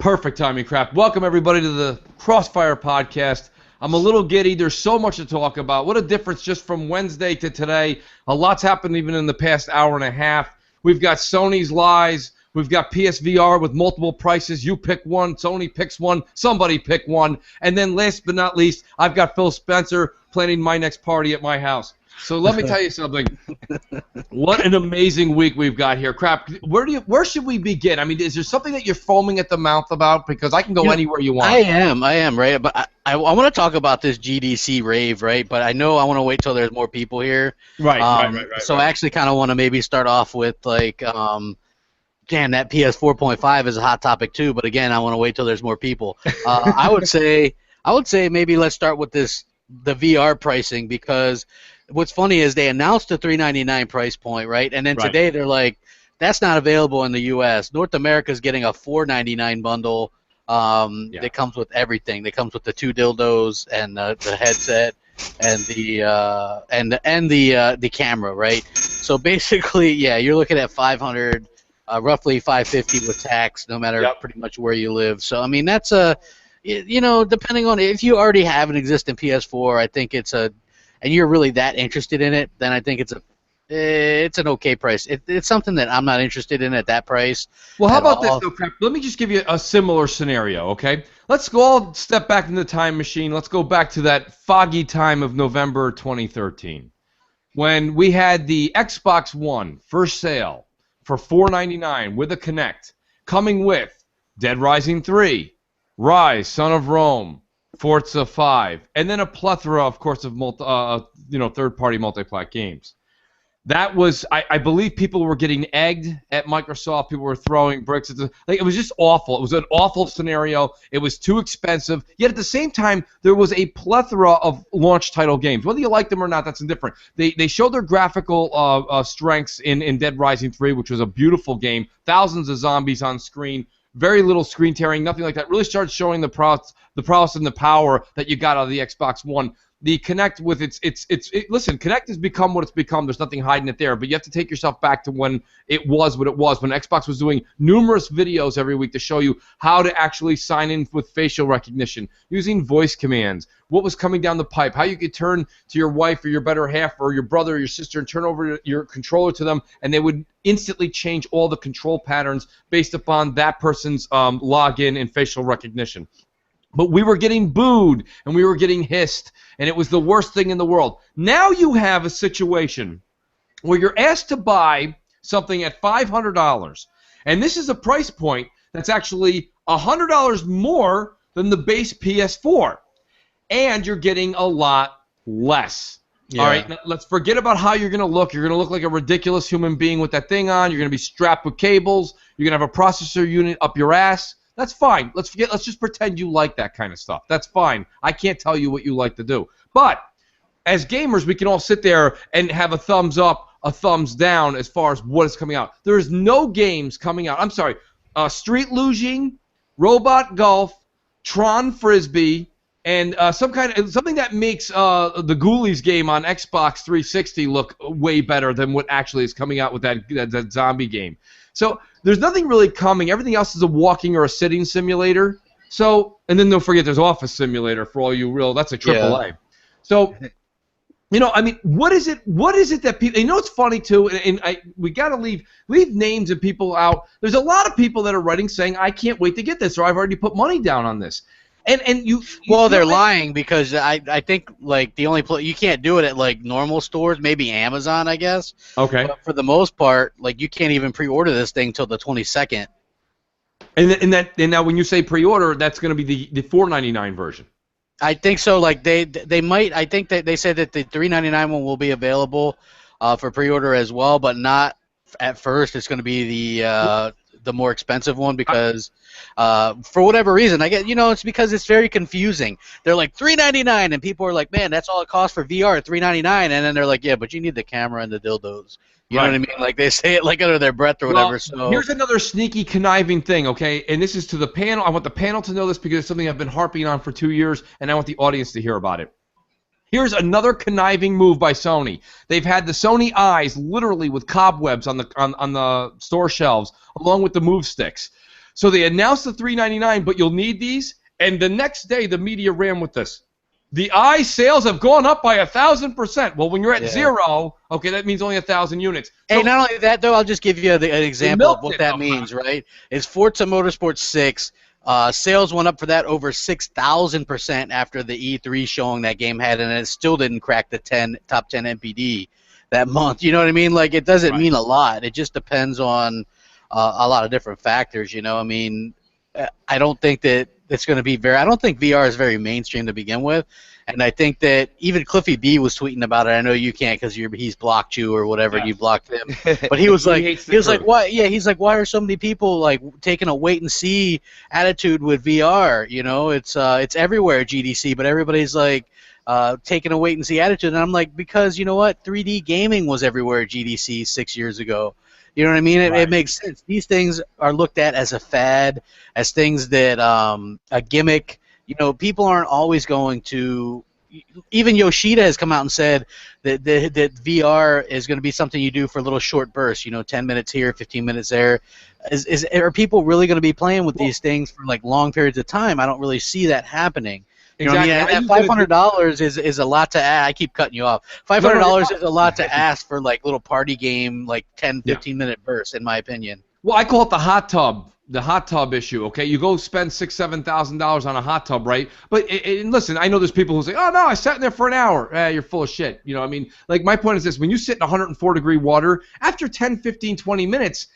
Perfect timing, crap. Welcome, everybody, to the CrossFire Podcast. I'm a little giddy. There's so much to talk about. What a difference just from Wednesday to today. A lot's happened even in the past hour and a half. We've got Sony's lies. We've got PSVR with multiple prices. You pick one. Sony picks one. Somebody pick one. And then last but not least, I've got Phil Spencer planning my next party at my house. So let me tell you something. What an amazing week we've got here. Crap, where should we begin? I mean, is there something that you're foaming at the mouth about? Because I can go anywhere you want. I am, right? But I want to talk about this GDC Rave, right? But I know I want to wait till there's more people here. Right. So I actually kind of want to maybe start off with, like, damn, that PS 4.5 is a hot topic too. But again, I want to wait till there's more people. I would say maybe let's start with the VR pricing, because what's funny is they announced the $399 price point, right? And then today they're like, that's not available in the U.S. North America's getting a $499 bundle that comes with everything. That comes with the 2 dildos and the headset and the camera, right? So basically, yeah, you're looking at $500, roughly $550 with tax, no matter pretty much where you live. So I mean, that's depending on if you already have an existing PS4, I think and you're really that interested in it, then I think it's an okay price. It's something that I'm not interested in at that price. Well, how about this, though, Crap? Let me just give you a similar scenario, okay? Let's go all step back in the time machine. Let's go back to that foggy time of November 2013 when we had the Xbox One first sale for $499 with a Kinect, coming with Dead Rising 3, Rise, Son of Rome, Forza 5, and then a plethora, of course, of third-party multi-plat games. That was, I believe, people were getting egged at Microsoft. People were throwing bricks. It was just awful. It was an awful scenario. It was too expensive. Yet at the same time, there was a plethora of launch title games. Whether you like them or not, that's indifferent. They showed their graphical strengths in Dead Rising 3, which was a beautiful game. Thousands of zombies on screen. Very little screen tearing, nothing like that. Really started showing the prowess and the power that you got out of the Xbox One. The Kinect with listen, Kinect has become what it's become. There's nothing hiding it there, but you have to take yourself back to when it was what it was, when Xbox was doing numerous videos every week to show you how to actually sign in with facial recognition, using voice commands, what was coming down the pipe, how you could turn to your wife or your better half or your brother or your sister and turn over your controller to them, and they would instantly change all the control patterns based upon that person's login and facial recognition. But we were getting booed, and we were getting hissed, and it was the worst thing in the world. Now you have a situation where you're asked to buy something at $500, and this is a price point that's actually $100 more than the base PS4, and you're getting a lot less. Yeah. All right, now let's forget about how you're going to look. You're going to look like a ridiculous human being with that thing on. You're going to be strapped with cables. You're going to have a processor unit up your ass. That's fine. Let's just pretend you like that kind of stuff. That's fine. I can't tell you what you like to do. But as gamers, we can all sit there and have a thumbs up, a thumbs down as far as what is coming out. There's no games coming out. I'm sorry. Street Luging, Robot Golf, Tron Frisbee, and something that makes the Ghoulies game on Xbox 360 look way better than what actually is coming out with that zombie game. So there's nothing really coming. Everything else is a walking or a sitting simulator. So, and then don't forget there's Office Simulator for all you real. That's a AAA. Yeah. So, I mean, what is it that people? It's funny too, and we got to leave names of people out. There's a lot of people that are writing saying I can't wait to get this, or I've already put money down on this. And they're lying, because I think like the only place you can't do it at like normal stores, maybe Amazon, I guess. Okay. But for the most part, like you can't even pre-order this thing till the 22nd. And now when you say pre-order, that's going to be the $499 version. I think so. Like they might. I think that they said that the $399 one will be available for pre-order as well, but not at first. It's going to be the more expensive one, because for whatever reason, I get, it's because it's very confusing. They're like $399, and people are like, man, that's all it costs for VR, $399, and then they're like, yeah, but you need the camera and the dildos. You know what I mean? Like they say it like under their breath or whatever. So here's another sneaky, conniving thing, okay? And this is to the panel. I want the panel to know this because it's something I've been harping on for 2 years, and I want the audience to hear about it. Here's another conniving move by Sony. They've had the Sony Eyes literally with cobwebs on the store shelves, along with the move sticks. So they announced the $399, but you'll need these. And the next day, the media ran with this. The eye sales have gone up by 1,000%. Well, when you're at zero, okay, that means only 1,000 units. So, hey, not only that, though, I'll just give you an example of what that means, right? It's Forza Motorsport 6. Sales went up for that over 6,000% after the E3 showing that game had, and it still didn't crack the top 10 NPD that month. You know what I mean? Like, it doesn't mean a lot. It just depends on a lot of different factors, you know? I mean, I don't think that it's going to be I don't think VR is very mainstream to begin with, and I think that even Cliffy B was tweeting about it. I know you can't because he's blocked you or whatever, and you blocked him. But he was like, why? Yeah, he's like, why are so many people like taking a wait and see attitude with VR? You know, it's everywhere at GDC, but everybody's like taking a wait and see attitude, and I'm like, because you know what, 3D gaming was everywhere at GDC 6 years ago. You know what I mean? It makes sense. These things are looked at as a fad, as things that a gimmick. You know, people aren't always going to. Even Yoshida has come out and said that VR is going to be something you do for little short bursts. You know, 10 minutes here, 15 minutes there. Are people really going to be playing with these things for like long periods of time? I don't really see that happening. You know what I mean? And $500 is a lot to ask. I keep cutting you off. $500 is a lot to ask for like little party game, like 10, 15-minute bursts, in my opinion. Well, I call it the hot tub issue. Okay, you go spend $6,000, $7,000 on a hot tub, right? But and listen, I know there's people who say, "Oh no, I sat in there for an hour." You're full of shit. You know, I mean, like my point is this: when you sit in 104-degree water, after 10, 15, 20 minutes.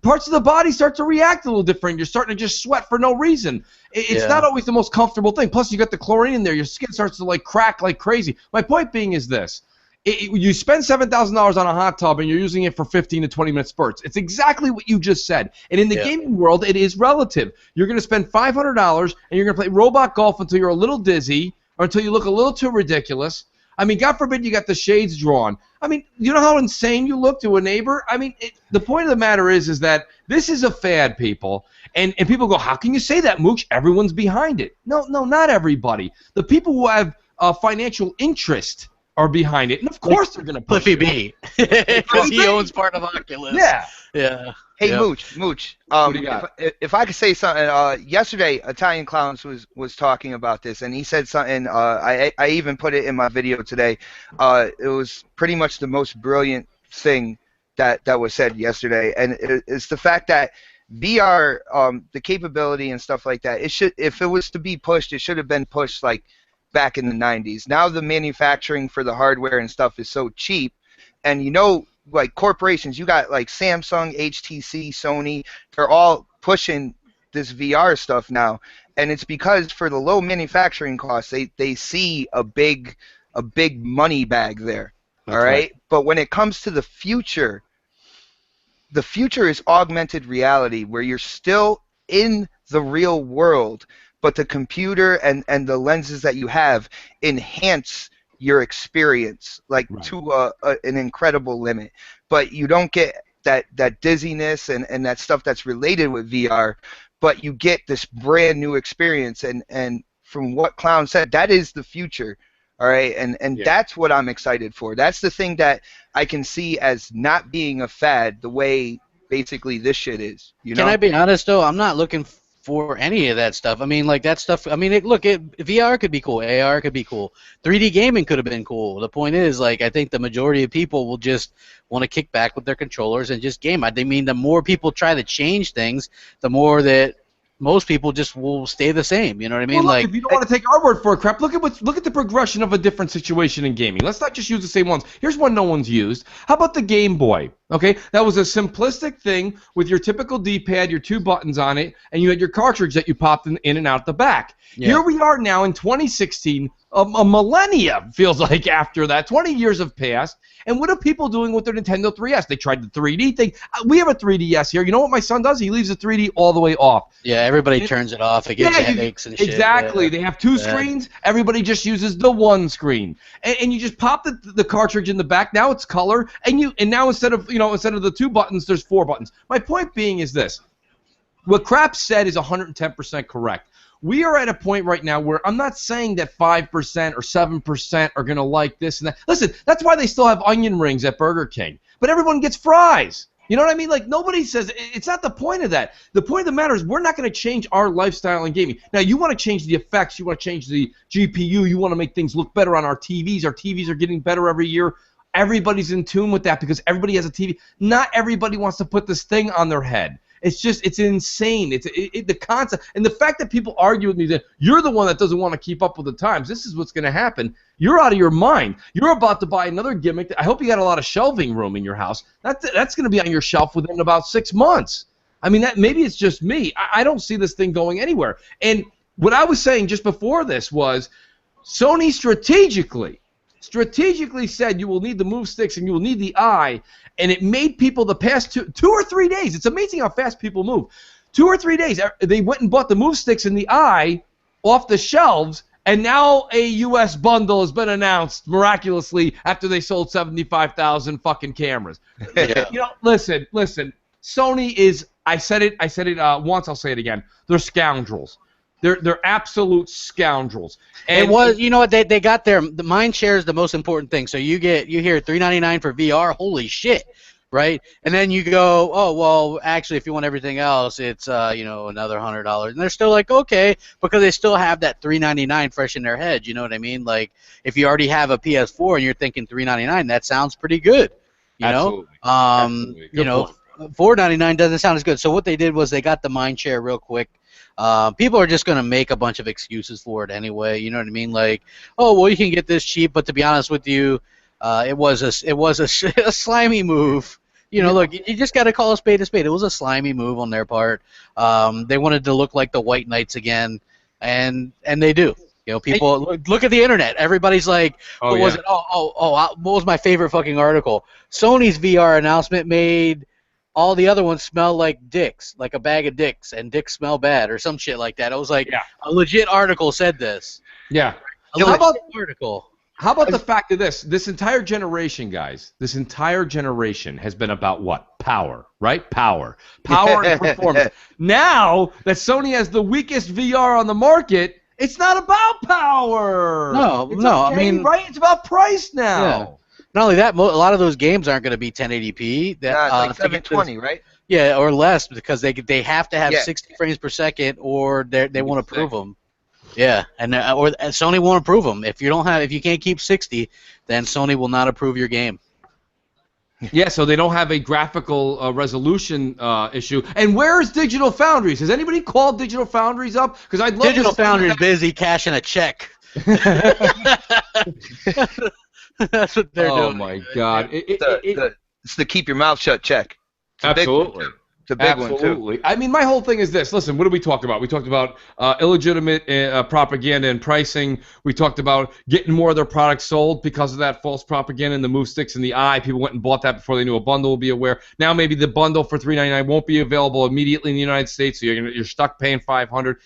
Parts of the body start to react a little different. You're starting to just sweat for no reason. It's not always the most comfortable thing. Plus, you got the chlorine in there. Your skin starts to like crack like crazy. My point being is this. You spend $7,000 on a hot tub and you're using it for 15 to 20-minute spurts. It's exactly what you just said. And in the gaming world, it is relative. You're going to spend $500 and you're going to play robot golf until you're a little dizzy or until you look a little too ridiculous. I mean, God forbid you got the shades drawn. I mean, you know how insane you look to a neighbor? I mean, the point of the matter is that this is a fad, people. And people go, how can you say that, Mooch? Everyone's behind it. No, not everybody. The people who have financial interest are behind it. And, of course, they're going to push Cliffy B. Because he owns part of Oculus. Yeah. Hey, Mooch. If I could say something, yesterday Italian Clowns was talking about this, and he said something. I even put it in my video today. It was pretty much the most brilliant thing that was said yesterday, and it's the fact that VR, the capability and stuff like that. If it was to be pushed, it should have been pushed like back in the 90s. Now the manufacturing for the hardware and stuff is so cheap, and you know. Like corporations, you got like Samsung, HTC, Sony, they're all pushing this VR stuff now, and it's because for the low manufacturing costs, they see a big money bag there. All right, but when it comes to the future is augmented reality, where you're still in the real world, but the computer and the lenses that you have enhance your experience to an incredible limit, but you don't get that dizziness and that stuff that's related with VR, but you get this brand new experience, and from what Clown said, that is the future. All right, and that's what I'm excited for. That's the thing that I can see as not being a fad the way basically this shit is. You know? Can I be honest though? I'm not looking for any of that stuff. I mean, like that stuff. I mean, VR could be cool. AR could be cool. 3D gaming could have been cool. The point is, like, I think the majority of people will just want to kick back with their controllers and just game. I mean, the more people try to change things, the more that most people just will stay the same. You know what I mean? Well, look, if you don't want to take our word for it, crap, look at the progression of a different situation in gaming. Let's not just use the same ones. Here's one no one's used. How about the Game Boy? Okay, that was a simplistic thing with your typical D-pad, your 2 buttons on it, and you had your cartridge that you popped in and out the back. Yeah. Here we are now in 2016, a millennia feels like after that. 20 years have passed, and what are people doing with their Nintendo 3DS? They tried the 3D thing. We have a 3DS here. You know what my son does? He leaves the 3D all the way off. Yeah, everybody turns it off. It gives headaches and shit. Exactly. They have 2 screens. Everybody just uses the 1 screen, and you just pop the cartridge in the back. Now it's color, and now instead of the 2 buttons, there's 4 buttons. My point being is this: what Crap said is 110% correct. We are at a point right now where I'm not saying that 5% or 7% are going to like this and that. Listen, that's why they still have onion rings at Burger King. But everyone gets fries. You know what I mean? Like, nobody says, it's not the point of that. The point of the matter is we're not going to change our lifestyle in gaming. Now, you want to change the effects, you want to change the GPU, you want to make things look better on our TVs. Our TVs are getting better every year. Everybody's in tune with that because everybody has a TV. Not everybody wants to put this thing on their head. It's just, it's insane. The concept, and the fact that people argue with me that you're the one that doesn't want to keep up with the times. This is what's going to happen. You're out of your mind. You're about to buy another gimmick. I hope you got a lot of shelving room in your house. That's going to be on your shelf within about 6 months. I mean, maybe it's just me. I don't see this thing going anywhere. And what I was saying just before this was Sony strategically said you will need the move sticks and you will need the eye, and it made people the past 2 or 3 days. It's amazing how fast people move. 2 or 3 days, they went and bought the move sticks and the eye off the shelves, and now a U.S. bundle has been announced miraculously after they sold 75,000 fucking cameras. Yeah. You know, listen. Sony is. I said it once. I'll say it again. They're scoundrels. They're absolute scoundrels. And it was, you know what, they got the mind share is the most important thing. So you hear $399 for VR, holy shit, right? And then you go, oh well, actually, if you want everything else, it's another $100, and they're still like, okay, because they still have that $399 fresh in their head. You know what I mean? Like if you already have a PS4 and you're thinking $399, that sounds pretty good. You know, Absolutely. you know, $499 doesn't sound as good. So what they did was they got the mind share real quick. People are just going to make a bunch of excuses for it anyway. You know what I mean? Like, oh, well, you can get this cheap, but to be honest with you, it was a slimy move. You know, look, you just got to call a spade a spade. It was a slimy move on their part. They wanted to look like the White Knights again, and they do. You know, people look at the internet. Everybody's like, what was it? What was my favorite fucking article? Sony's VR announcement made all the other ones smell like dicks, like a bag of dicks, and dicks smell bad, or some shit like that. It was like a legit article said this. Yeah. How about article? How about the fact of this? This entire generation, guys, this entire generation has been about what? Power, right? Power and performance. Now that Sony has the weakest VR on the market, it's not about power. No, it's no. Okay, I mean, right? It's about price now. Yeah. Not only that, a lot of those games aren't going to be 1080p. It's like 720, right? Yeah, or less, because they have to have 60 frames per second, or they won't approve them. Yeah, and Sony won't approve them. If you can't keep 60, then Sony will not approve your game. Yeah, so they don't have a graphical resolution issue. And where's Digital Foundries? Has anybody called Digital Foundries up? Because I'd love Digital Foundries busy cashing a check. That's what they're doing. Oh my God! It's the keep your mouth shut check. Absolutely. It's a big one too. I mean, my whole thing is this. Listen, what did we talk about? We talked about illegitimate propaganda and pricing. We talked about getting more of their products sold because of that false propaganda and the move sticks in the eye. People went and bought that before they knew a bundle would be aware. Now maybe the bundle for $399 won't be available immediately in the United States, so you're stuck paying $500.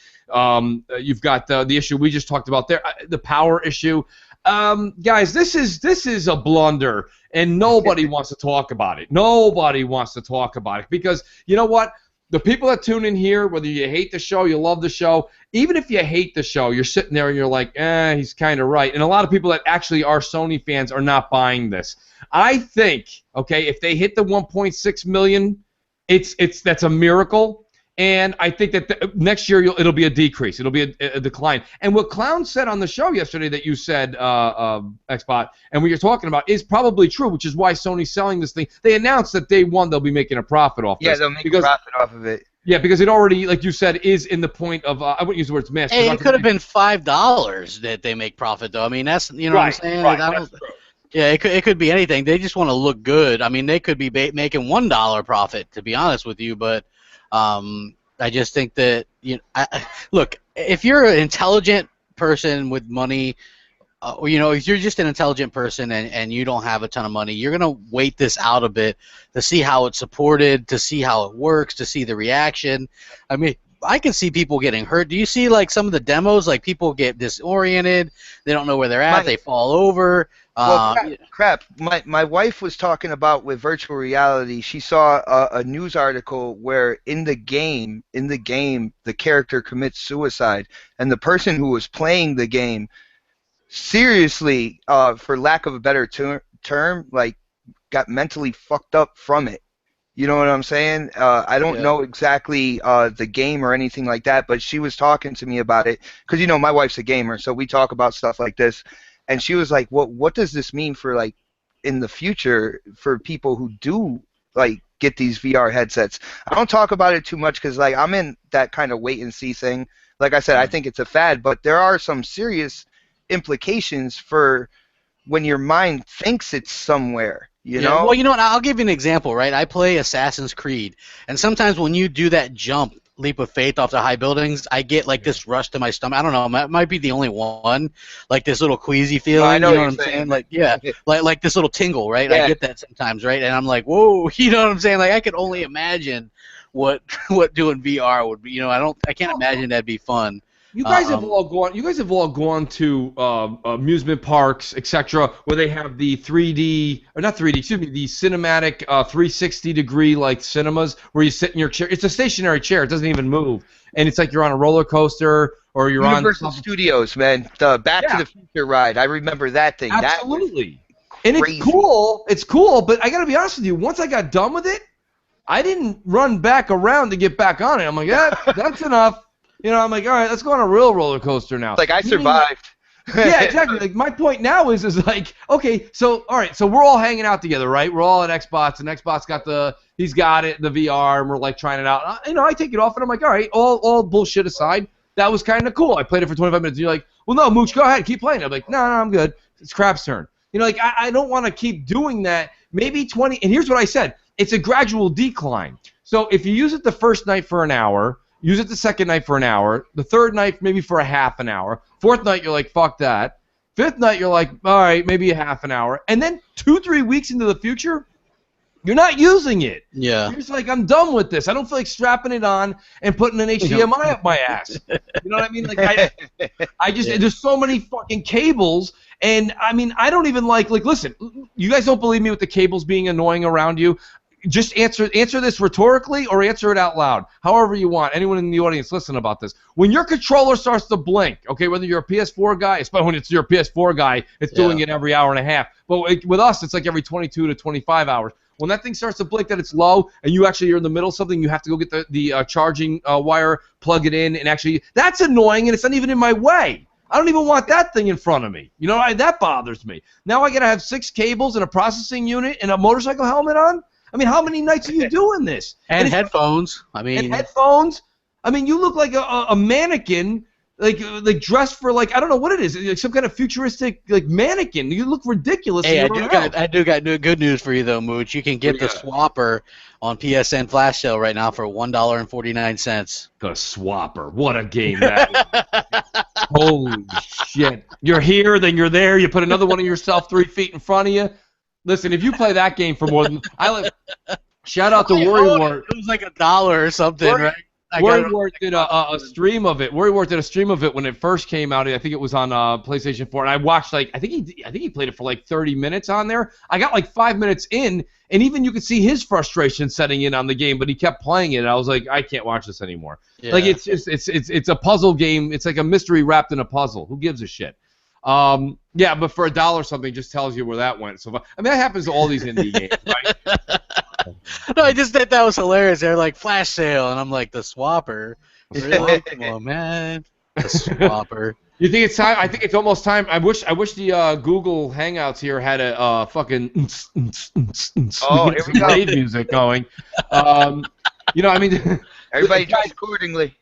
You've got the issue we just talked about there, the power issue. Guys, this is a blunder, and nobody wants to talk about it. Nobody wants to talk about it because you know what? The people that tune in here, whether you hate the show, you love the show, even if you hate the show, you're sitting there and you're like, he's kind of right. And a lot of people that actually are Sony fans are not buying this. I think, okay, if they hit the 1.6 million, that's a miracle. And I think that next year it'll be a decrease. It'll be a decline. And what Clown said on the show yesterday that you said, Xbot, and what you're talking about is probably true, which is why Sony's selling this thing. They announced that day one they'll be making a profit off this. Yeah, they'll make a profit off of it. Yeah, because it already, like you said, is in the point of, I wouldn't use the words mass. Hey, it could have been $5 that they make profit, though. I mean, that's, you know what I'm saying? Right, that's true. Yeah, it could be anything. They just want to look good. I mean, they could be making $1 profit, to be honest with you, but I just think that look, if you're an intelligent person with money, if you're just an intelligent person and you don't have a ton of money, you're gonna wait this out a bit to see how it's supported, to see how it works, to see the reaction. I mean, I can see people getting hurt. Do you see like some of the demos? Like people get disoriented, they don't know where they're at, they fall over. Well, crap. My wife was talking about with virtual reality. She saw a news article where in the game, the character commits suicide, and the person who was playing the game, seriously, for lack of a better term, like got mentally fucked up from it. You know what I'm saying? I don't know exactly the game or anything like that, but she was talking to me about it because you know my wife's a gamer, so we talk about stuff like this, and she was like, "What does this mean for like in the future for people who do like get these VR headsets?" I don't talk about it too much because like I'm in that kind of wait and see thing. Like I said, I think it's a fad, but there are some serious implications for when your mind thinks it's somewhere. You know? Well, you know what? I'll give you an example, right? I play Assassin's Creed, and sometimes when you do that jump, leap of faith off the high buildings, I get like this rush to my stomach. I don't know. It might be the only one. Like this little queasy feeling. I know you know what what I'm you're saying? Like like this little tingle, right? Yeah. I get that sometimes, right? And I'm like, whoa, you know what I'm saying? Like I could only imagine what doing VR would be. You know, I can't imagine that'd be fun. You guys have all gone. You guys have all gone to amusement parks, etc., where they have the 3D or not 3D, excuse me, the cinematic 360-degree like cinemas where you sit in your chair. It's a stationary chair; it doesn't even move, and it's like you're on a roller coaster or you're Universal on Studios, man. The Back to the Future ride. I remember that thing. Absolutely, that and it's cool. It's cool, but I got to be honest with you. Once I got done with it, I didn't run back around to get back on it. I'm like, yeah, that's enough. You know, I'm like, all right, let's go on a real roller coaster now. It's like I survived. Yeah, exactly. Like my point now is like, okay, so all right, so we're all hanging out together, right? We're all at Xbox, and Xbox he's got it, the VR, and we're like trying it out. You know, I take it off, and I'm like, all right, all bullshit aside, that was kind of cool. I played it for 25 minutes. And you're like, well, no, Mooch, go ahead, keep playing. I'm like, no, I'm good. It's Crap's turn. You know, like I don't want to keep doing that. Maybe 20. And here's what I said: it's a gradual decline. So if you use it the first night for an hour. Use it the second night for an hour. The third night maybe for a half an hour. Fourth night you're like, fuck that. Fifth night you're like, all right, maybe a half an hour. And then 2-3 weeks into the future, you're not using it. Yeah. You're just like, I'm done with this. I don't feel like strapping it on and putting an HDMI up my ass. You know what I mean? Like I just there's so many fucking cables, and I mean I don't even like listen, you guys don't believe me with the cables being annoying around you. Just answer this rhetorically or answer it out loud, however you want. Anyone in the audience, listen about this. When your controller starts to blink, okay, whether you're a PS4 guy, especially when it's your PS4 guy, it's doing it every hour and a half. But with us, it's like every 22 to 25 hours. When that thing starts to blink that it's low and you actually are in the middle of something, you have to go get the charging wire, plug it in, and actually, that's annoying, and it's not even in my way. I don't even want that thing in front of me. You know, that bothers me. Now I got to have 6 cables and a processing unit and a motorcycle helmet on? I mean, how many nights are you doing this? And headphones. And headphones. I mean, you look like a mannequin, like dressed for like I don't know what it is, like some kind of futuristic like mannequin. You look ridiculous. Hey, I do got good news for you though, Mooch. You can get the Swapper on PSN flash sale right now for $1.49. The Swapper, what a game that is! Holy shit! You're here, then you're there. You put another one of yourself 3 feet in front of you. Listen, if you play that game for more than shout out to Worrywart. It was like $1 or something, right? Worrywart did a stream of it. Worrywart did a stream of it when it first came out. I think it was on PlayStation 4, and I watched I think he played it for like 30 minutes on there. I got like 5 minutes in, and even you could see his frustration setting in on the game, but he kept playing it. And I was like, I can't watch this anymore. Yeah. Like it's a puzzle game. It's like a mystery wrapped in a puzzle. Who gives a shit? Yeah, but for $1 something just tells you where that went. So I mean that happens to all these indie games, right? No, I just thought that was hilarious. They're like flash sale, and I'm like the Swapper. Really? Come on, man. The Swapper. You think it's time? I think it's almost time. I wish the Google Hangouts here had a fucking Rave music going. You know, I mean, everybody dress accordingly.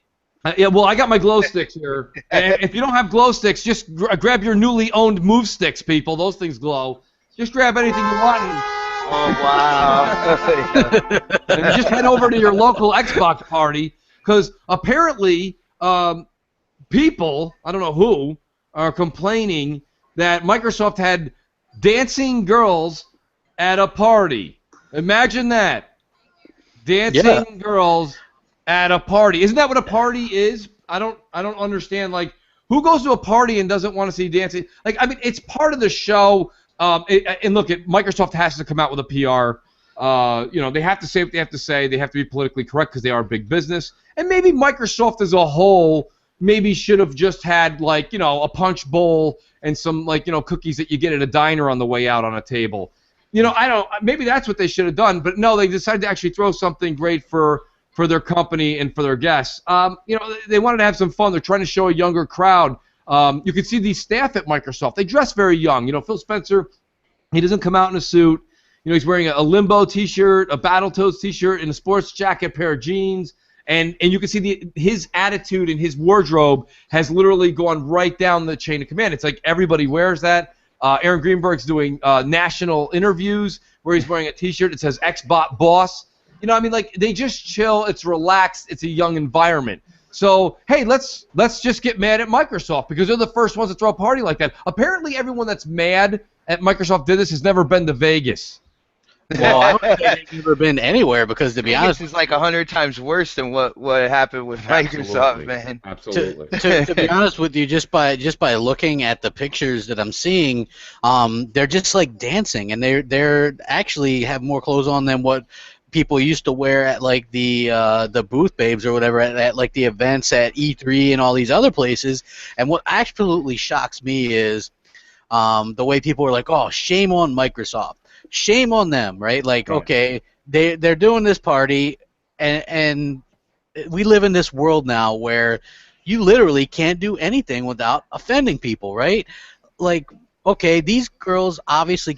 Yeah, well, I got my glow sticks here. And if you don't have glow sticks, just grab your newly owned move sticks, people. Those things glow. Just grab anything you want. Oh, wow. And just head over to your local Xbox party, because apparently people, I don't know who, are complaining that Microsoft had dancing girls at a party. Imagine that. Dancing girls at a party. Isn't that what a party is? I don't understand. Like, who goes to a party and doesn't want to see dancing? Like, I mean, it's part of the show. And look, Microsoft has to come out with a PR. You know, they have to say what they have to say. They have to be politically correct because they are a big business. And maybe Microsoft as a whole maybe should have just had, like, you know, a punch bowl and some, like, you know, cookies that you get at a diner on the way out on a table. You know, I don't. Maybe that's what they should have done, but no, they decided to actually throw something great for their company and for their guests. You know, they wanted to have some fun. They're trying to show a younger crowd. You can see these staff at Microsoft. They dress very young. You know, Phil Spencer, he doesn't come out in a suit. You know, he's wearing a Limbo T-shirt, a Battletoads T-shirt, and a sports jacket, pair of jeans. And you can see his attitude and his wardrobe has literally gone right down the chain of command. It's like everybody wears that. Aaron Greenberg's doing national interviews where he's wearing a T-shirt that says Xbot Boss. You know, I mean, like, they just chill. It's relaxed. It's a young environment. So, hey, let's just get mad at Microsoft because they're the first ones to throw a party like that. Apparently, everyone that's mad at Microsoft did this has never been to Vegas. Well, I don't think they've never been anywhere because, to be honest, it's like 100 times worse than what happened with Microsoft, man. Absolutely. To be honest with you, just by looking at the pictures that I'm seeing, they're just like dancing, and they're actually have more clothes on than what people used to wear at like the booth babes or whatever at like the events at E3 and all these other places. And what absolutely shocks me is the way people are like, "Oh, shame on Microsoft." Shame on them, right? Like, okay, they're doing this party, and we live in this world now where you literally can't do anything without offending people, right? Like, okay, these girls obviously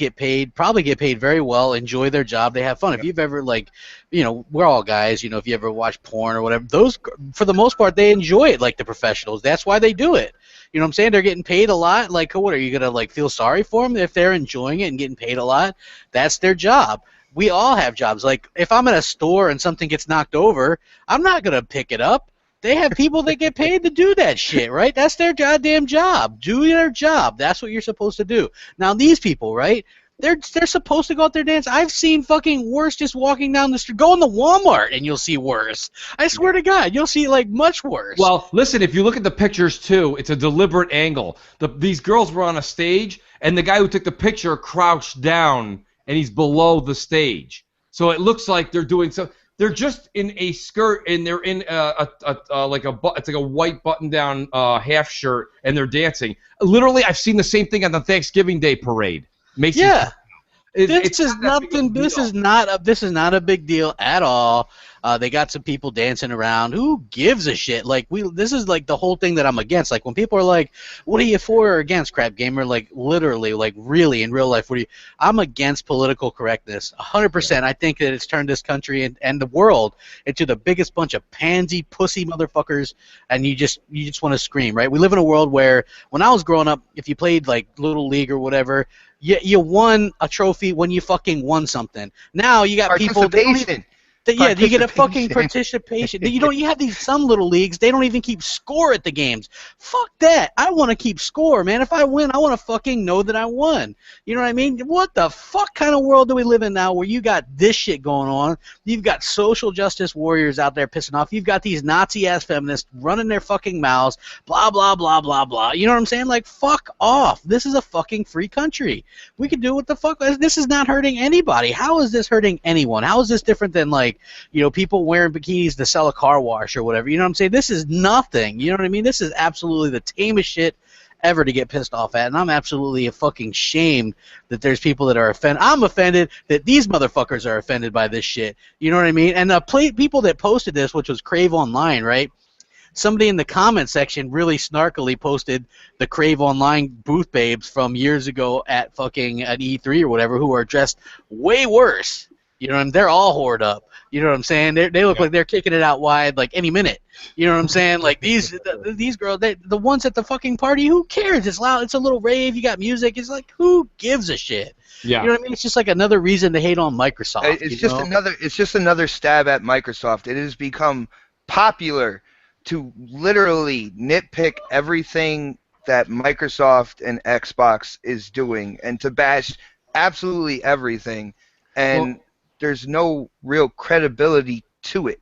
probably get paid very well, enjoy their job, they have fun. If you've ever, like, you know, we're all guys, you know, if you ever watch porn or whatever, those, for the most part, they enjoy it like the professionals. That's why they do it. You know what I'm saying? They're getting paid a lot. Like, what, are you going to, like, feel sorry for them if they're enjoying it and getting paid a lot? That's their job. We all have jobs. Like, if I'm at a store and something gets knocked over, I'm not going to pick it up. They have people that get paid to do that shit, right? That's their goddamn job. Do their job. That's what you're supposed to do. Now, these people, right, they're supposed to go out there and dance. I've seen fucking worse just walking down the street. Go in the Walmart and you'll see worse. I swear to God, you'll see, like, much worse. Well, listen, if you look at the pictures, too, it's a deliberate angle. These girls were on a stage, and the guy who took the picture crouched down, and he's below the stage. So it looks like they're doing so. They're just in a skirt, and they're in it's like a white button-down half shirt, and they're dancing. Literally, I've seen the same thing on the Thanksgiving Day parade. Yeah, this is nothing. This is not a big deal at all. They got some people dancing around. Who gives a shit? Like, this is like the whole thing that I'm against. Like, when people are like, "What are you for or against, crap gamer?" Like, literally, like, really in real life, I'm against political correctness, 100%. I think that it's turned this country and the world into the biggest bunch of pansy pussy motherfuckers, and you just want to scream, right? We live in a world where, when I was growing up, if you played like Little League or whatever, you won a trophy when you fucking won something. Now you got people. Yeah, you get a fucking participation. You have some little leagues, they don't even keep score at the games. Fuck that. I want to keep score, man. If I win, I want to fucking know that I won. You know what I mean? What the fuck kind of world do we live in now where you got this shit going on? You've got social justice warriors out there pissing off. You've got these Nazi-ass feminists running their fucking mouths, blah, blah, blah, blah, blah. You know what I'm saying? Like, fuck off. This is a fucking free country. We can do what the fuck. This is not hurting anybody. How is this hurting anyone? How is this different than, like, you know, people wearing bikinis to sell a car wash or whatever? You know what I'm saying? This is nothing. You know what I mean? This is absolutely the tamest shit ever to get pissed off at, and I'm absolutely fucking shamed that there's people that are offended. I'm offended that these motherfuckers are offended by this shit. You know what I mean? And the people that posted this, which was Crave Online, right? Somebody in the comment section really snarkily posted the Crave Online booth babes from years ago at E3 or whatever, who are dressed way worse. You know what I mean? They're all whored up. You know what I'm saying? They look like they're kicking it out wide like any minute. You know what I'm saying? Like these girls, the ones at the fucking party, who cares? It's loud. It's a little rave. You got music. It's like, who gives a shit? Yeah. You know what I mean? It's just like another reason to hate on Microsoft. It's just another stab at Microsoft. It has become popular to literally nitpick everything that Microsoft and Xbox is doing and to bash absolutely everything. And there's no real credibility to it.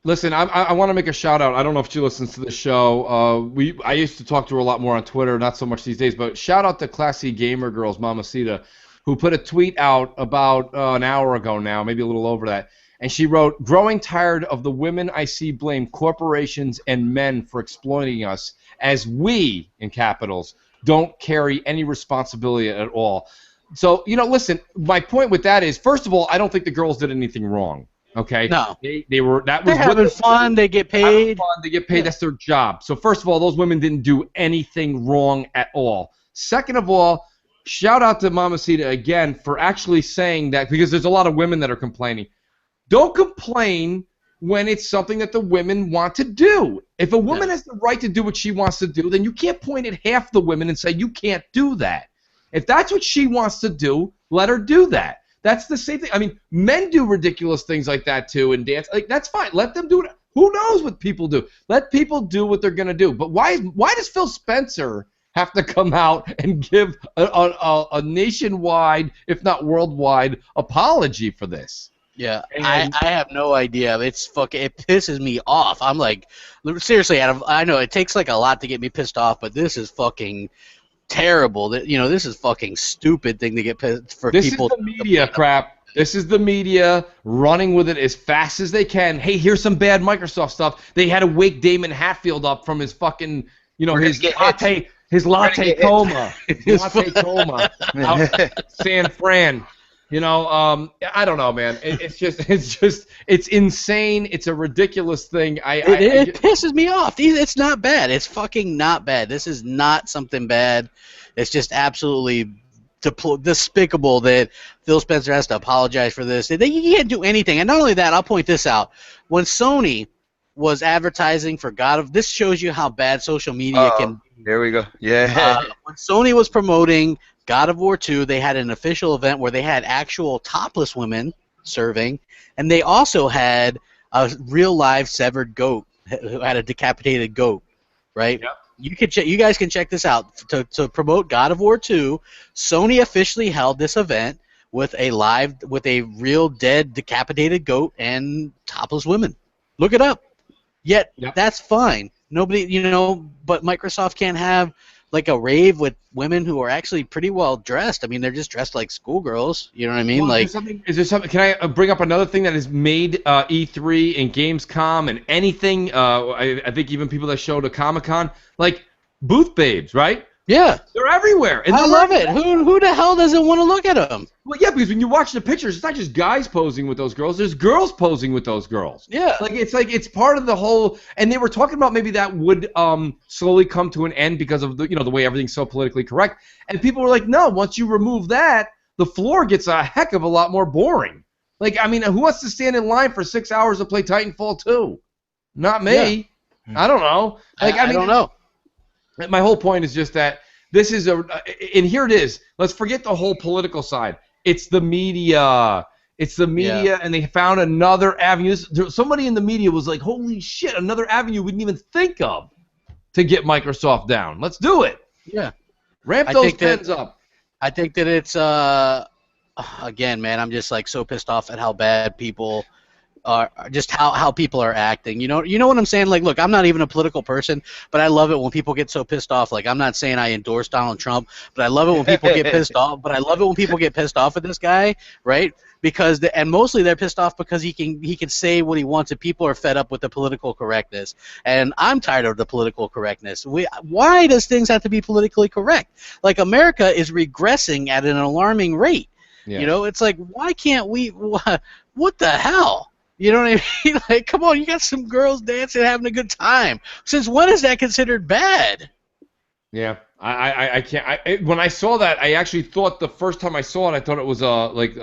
Listen, I want to make a shout out. I don't know if she listens to the show. I used to talk to her a lot more on Twitter, not so much these days. But shout out to Classy Gamer Girls, Mamacita, who put a tweet out about an hour ago now, maybe a little over that. And she wrote, "Growing tired of the women I see blame corporations and men for exploiting us, as we, in capitals, don't carry any responsibility at all." So, listen, my point with that is, first of all, I don't think the girls did anything wrong. Okay? No. They're having fun, they get paid. Yeah. That's their job. So, first of all, those women didn't do anything wrong at all. Second of all, shout out to Mamacita again for actually saying that, because there's a lot of women that are complaining. Don't complain when it's something that the women want to do. If a woman has the right to do what she wants to do, then you can't point at half the women and say you can't do that. If that's what she wants to do, let her do that. That's the same thing. I mean, men do ridiculous things like that too and dance. Like, that's fine. Let them do it. Who knows what people do? Let people do what they're going to do. But why does Phil Spencer have to come out and give a nationwide, if not worldwide, apology for this? Yeah, I have no idea. It pisses me off. I'm like, seriously, Adam, I know it takes like a lot to get me pissed off, but this is fucking terrible. This is fucking stupid thing to get pissed for people. This is the media crap. This is the media running with it as fast as they can. Hey, here's some bad Microsoft stuff. They had to wake Damon Hatfield up from his fucking, his latte coma. His latte coma. San Fran. I don't know, man. It's insane. It's a ridiculous thing. It pisses me off. It's not bad. It's fucking not bad. This is not something bad. It's just absolutely despicable that Phil Spencer has to apologize for this. He can't do anything. And not only that, I'll point this out. When Sony was advertising for this shows you how bad social media can. There we go. Yeah. When Sony was promoting God of War 2, they had an official event where they had actual topless women serving, and they also had a real live severed goat who had a decapitated goat, right? Yep. You guys can check this out. To promote God of War 2, Sony officially held this event with a real dead decapitated goat and topless women. Look it up. Yet that's fine. Nobody, but Microsoft can't have like a rave with women who are actually pretty well dressed. I mean, they're just dressed like schoolgirls. You know what I mean? Well, is there something? Can I bring up another thing that has made E3 and Gamescom and anything? I think even people that showed at Comic-Con, like booth babes, right? Yeah, they're everywhere. And I love it. Who the hell doesn't want to look at them? Well, yeah, because when you watch the pictures, it's not just guys posing with those girls. There's girls posing with those girls. Yeah. It's part of the whole. And they were talking about maybe that would slowly come to an end because of the way everything's so politically correct. And people were like, no, once you remove that, the floor gets a heck of a lot more boring. Like, I mean, who wants to stand in line for 6 hours to play Titanfall 2? Not me. Yeah. I don't know. I don't know. My whole point is just that this is and here it is. Let's forget the whole political side. It's the media. And they found another avenue. Somebody in the media was like, holy shit, another avenue we didn't even think of to get Microsoft down. Let's do it. Yeah. Ramp those pens up. I think that it's, again, man, I'm just like so pissed off at how bad people are, just how people are acting. You know what I'm saying? Like, look, I'm not even a political person, but I love it when people get so pissed off. Like, I'm not saying I endorse Donald Trump, but I love it when people get pissed off. But I love it when people get pissed off at this guy, right? Because and mostly they're pissed off because he can say what he wants, and people are fed up with the political correctness. And I'm tired of the political correctness. Why does things have to be politically correct? Like, America is regressing at an alarming rate. Yeah. It's like, why can't we? What the hell? You know what I mean? Like, come on, you got some girls dancing, having a good time. Since when is that considered bad? Yeah, I can't. When I saw that, I actually thought the first time I saw it, I thought it was like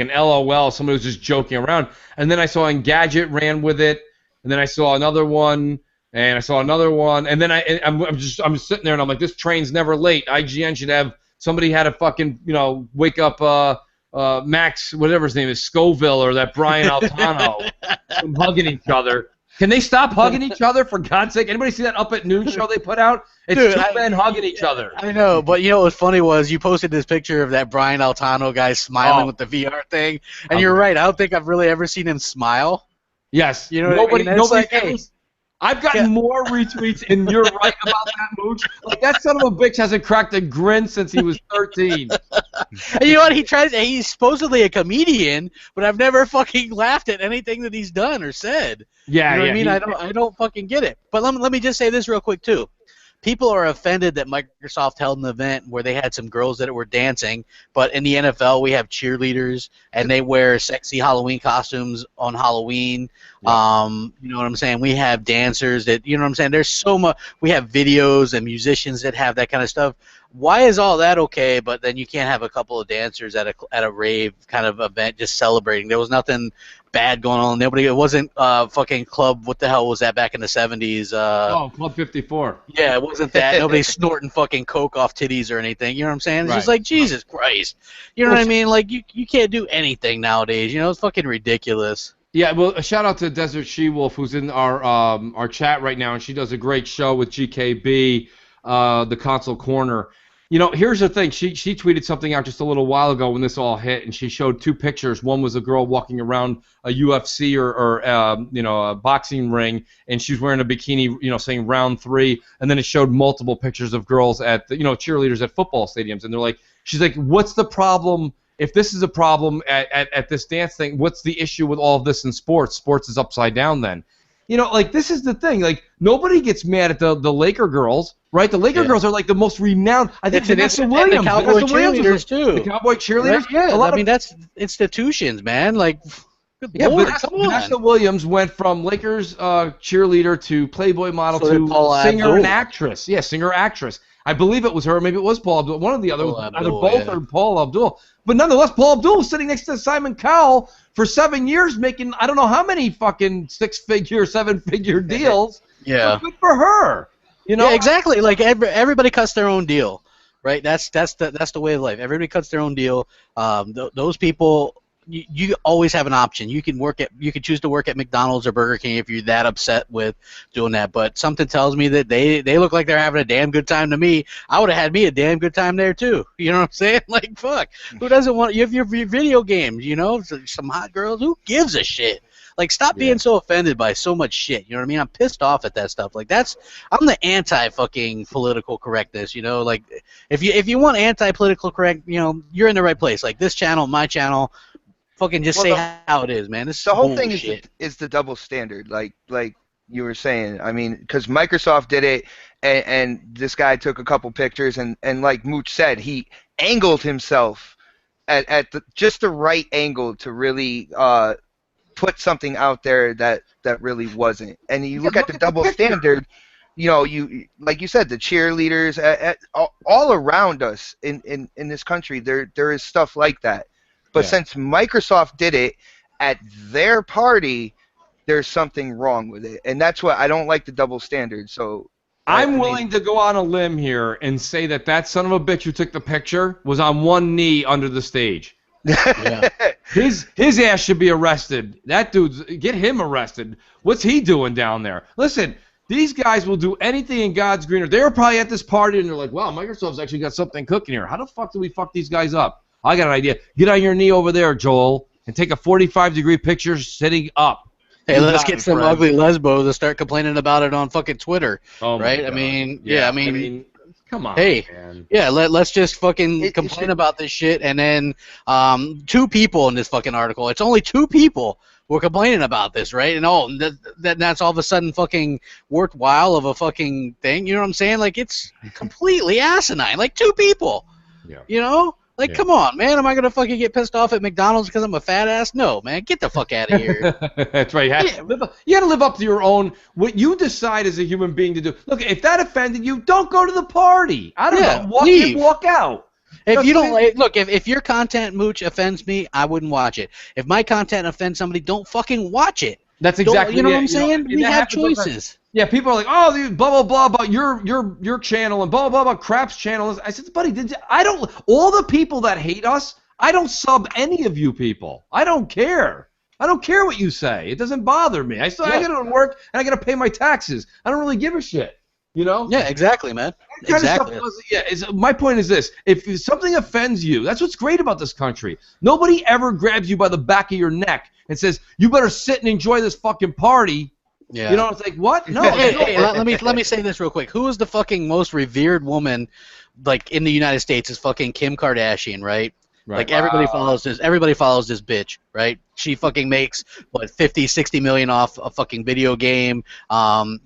an LOL. Somebody was just joking around. And then I saw Engadget ran with it, and then I saw another one, and I saw another one, and then I'm just sitting there and I'm like, this train's never late. IGN should have somebody had to fucking wake up. Max, whatever his name is, Scoville, or that Brian Altano, from hugging each other. Can they stop hugging each other, for God's sake? Anybody see that Up at Noon show they put out? It's two men hugging each other. I know, but what was funny was you posted this picture of that Brian Altano guy smiling with the VR thing, and you're right. I don't think I've really ever seen him smile. Yes. Nobody ever. I've gotten more retweets, and you're right about that, Mooch. Like, that son of a bitch hasn't cracked a grin since he was 13. And you know what? He's supposedly a comedian, but I've never fucking laughed at anything that he's done or said. Yeah, you know what I mean? I don't fucking get it. But let me just say this real quick, too. people are offended that Microsoft held an event where they had some girls that were dancing, but in the NFL we have cheerleaders and they wear sexy Halloween costumes on Halloween. Yeah. You know what I'm saying? We have dancers that, you know what I'm saying? There's so much. We have videos and musicians that have that kind of stuff. Why is all that okay, but then you can't have a couple of dancers at a rave kind of event just celebrating? There was nothing bad going on. It wasn't fucking club. What the hell was that back in the 70s? Club 54. Yeah, it wasn't that. Nobody's snorting fucking coke off titties or anything. You know what I'm saying? It's just like, Jesus Christ. You know what I mean? Like, you can't do anything nowadays. You know, it's fucking ridiculous. Yeah, well, a shout out to Desert She-Wolf, who's in our chat right now, and she does a great show with GKB, the Console Corner. You know, here's the thing. She tweeted something out just a little while ago when this all hit, and she showed two pictures. One was a girl walking around a UFC or a boxing ring, and she's wearing a bikini, you know, saying round 3. And then it showed multiple pictures of girls at cheerleaders at football stadiums, and they're like, she's like, what's the problem? If this is a problem at this dance thing, what's the issue with all of this in sports? Sports is upside down then. You know, like, this is the thing. Like, nobody gets mad at the Laker girls, right? The Laker girls are, like, the most renowned. I think Vanessa Williams. And the Cowboy cheerleaders, too. The Cowboy cheerleaders? Right? Yeah, I mean, that's institutions, man. Like, good Lord, Vanessa Williams went from Lakers cheerleader to Playboy model to singer and actress. Yeah, singer-actress. I believe it was her. Maybe it was Paul Abdul. One of the others, either both or Paul Abdul. But nonetheless, Paul Abdul was sitting next to Simon Cowell for 7 years, making I don't know how many fucking 6-figure, 7-figure deals. Yeah, but good for her. You know, yeah, exactly. Like everybody cuts their own deal, right? That's the way of life. Everybody cuts their own deal. Those people. You always have an option. You can choose to work at McDonald's or Burger King if you're that upset with doing that. But something tells me that they look like they're having a damn good time to me. I would have had me a damn good time there too. You know what I'm saying? Like, fuck. Who doesn't want? You have your video games. You know, some hot girls. Who gives a shit? Like, stop being so offended by so much shit. You know what I mean? I'm pissed off at that stuff. Like, I'm the anti-fucking political correctness. You know, like if you want anti-political correct, you know, you're in the right place. Like this channel, my channel. Fucking just say how it is, man. This the whole bullshit. Thing is the double standard, like you were saying. I mean, because Microsoft did it, and this guy took a couple pictures, and like Mooch said, he angled himself at just the right angle to really put something out there that really wasn't. And you look at the double standard. You know, you like you said, the cheerleaders all around us in this country. There is stuff like that. But since Microsoft did it at their party, there's something wrong with it. And that's what I don't like, the double standard. So I'm willing to go on a limb here and say that son of a bitch who took the picture was on one knee under the stage. Yeah. His ass should be arrested. That dude's, get him arrested. What's he doing down there? Listen, these guys will do anything in God's green earth. They were probably at this party and they're like, wow, Microsoft's actually got something cooking here. How the fuck do we fuck these guys up? I got an idea. Get on your knee over there, Joel, and take a 45-degree picture sitting up. Hey, let's get some ugly lesbos to start complaining about it on fucking Twitter, right? God. I mean, I mean, come on, hey, man. Yeah, let's just fucking complain about this shit, and then 2 people in this fucking article. It's only 2 people were complaining about this, right? And that's all of a sudden fucking worthwhile of a fucking thing. You know what I'm saying? Like, it's completely asinine. Like 2 people. Yeah. You know? Like, come on, man. Am I going to fucking get pissed off at McDonald's because I'm a fat ass? No, man. Get the fuck out of here. That's right. You got to live up to your own, what you decide as a human being to do. Look, if that offended you, don't go to the party. I don't know. Walk out. If you don't look, if your content, Mooch, offends me, I wouldn't watch it. If my content offends somebody, don't fucking watch it. That's exactly. You know what I'm saying? We have choices. Yeah, people are like, oh, blah blah blah about your channel and blah blah blah about Crap's channel. I said, buddy, all the people that hate us, I don't sub any of you people. I don't care. I don't care what you say. It doesn't bother me. I got to work and I got to pay my taxes. I don't really give a shit. You know? Yeah, exactly, man. Exactly. My point is this: if something offends you, that's what's great about this country. Nobody ever grabs you by the back of your neck and says, "You better sit and enjoy this fucking party." Yeah. You know, it's like, what? No. Hey, let me say this real quick. Who is the fucking most revered woman, like, in the United States? Is fucking Kim Kardashian, right? Right. Like everybody follows this. Everybody follows this bitch, right? She fucking makes what 50, 60 million off a fucking video game.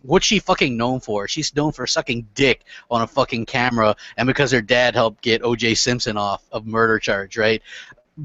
What's she fucking known for? She's known for sucking dick on a fucking camera, and because her dad helped get O.J. Simpson off of murder charge, right?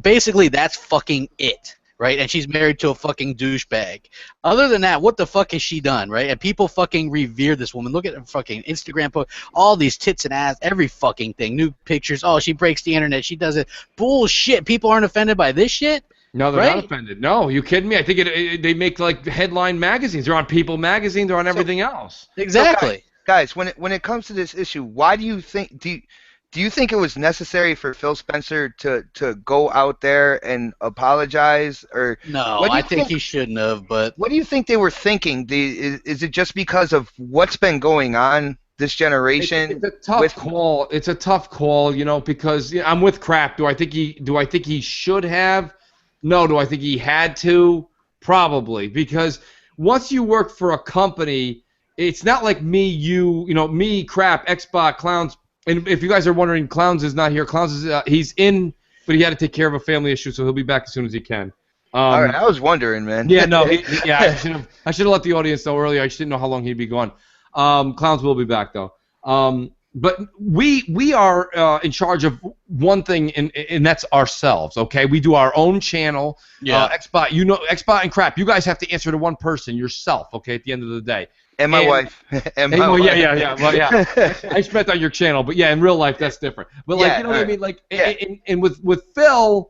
Basically, that's fucking it. Right, and she's married to a fucking douchebag. Other than that, what the fuck has she done, right? And people fucking revere this woman. Look at her fucking Instagram post, all these tits and ass, every fucking thing, new pictures. Oh, she breaks the internet. She does it. Bullshit. People aren't offended by this shit. No, they're not offended. No, you kidding me? I think they make like headline magazines. They're on People magazine. They're on everything else. Exactly. So guys, when it comes to this issue, why do you think do you think it was necessary for Phil Spencer to go out there and apologize? Or no, I think he shouldn't have. But what do you think they were thinking? Is it just because of what's been going on this generation? It's a tough call. It's a tough call, because I'm with Crap. Do I think he should have? No. Do I think he had to? Probably, because once you work for a company, it's not like me, me, Crap, Xbot, Clowns. And if you guys are wondering, Clowns is not here. Clowns is he's in, but he had to take care of a family issue, so he'll be back as soon as he can. All right, I was wondering, man. Yeah, no, I should have let the audience know earlier. I just didn't know how long he'd be gone. Clowns will be back though. But we are in charge of one thing, and that's ourselves. Okay, we do our own channel. Yeah. Xbot, Xbot and Crap. You guys have to answer to one person, yourself. Okay, at the end of the day. And my wife. And my wife. Yeah. Well, yeah. I spent on your channel, but yeah, in real life that's different. But like, you know what I mean? Like, and with Phil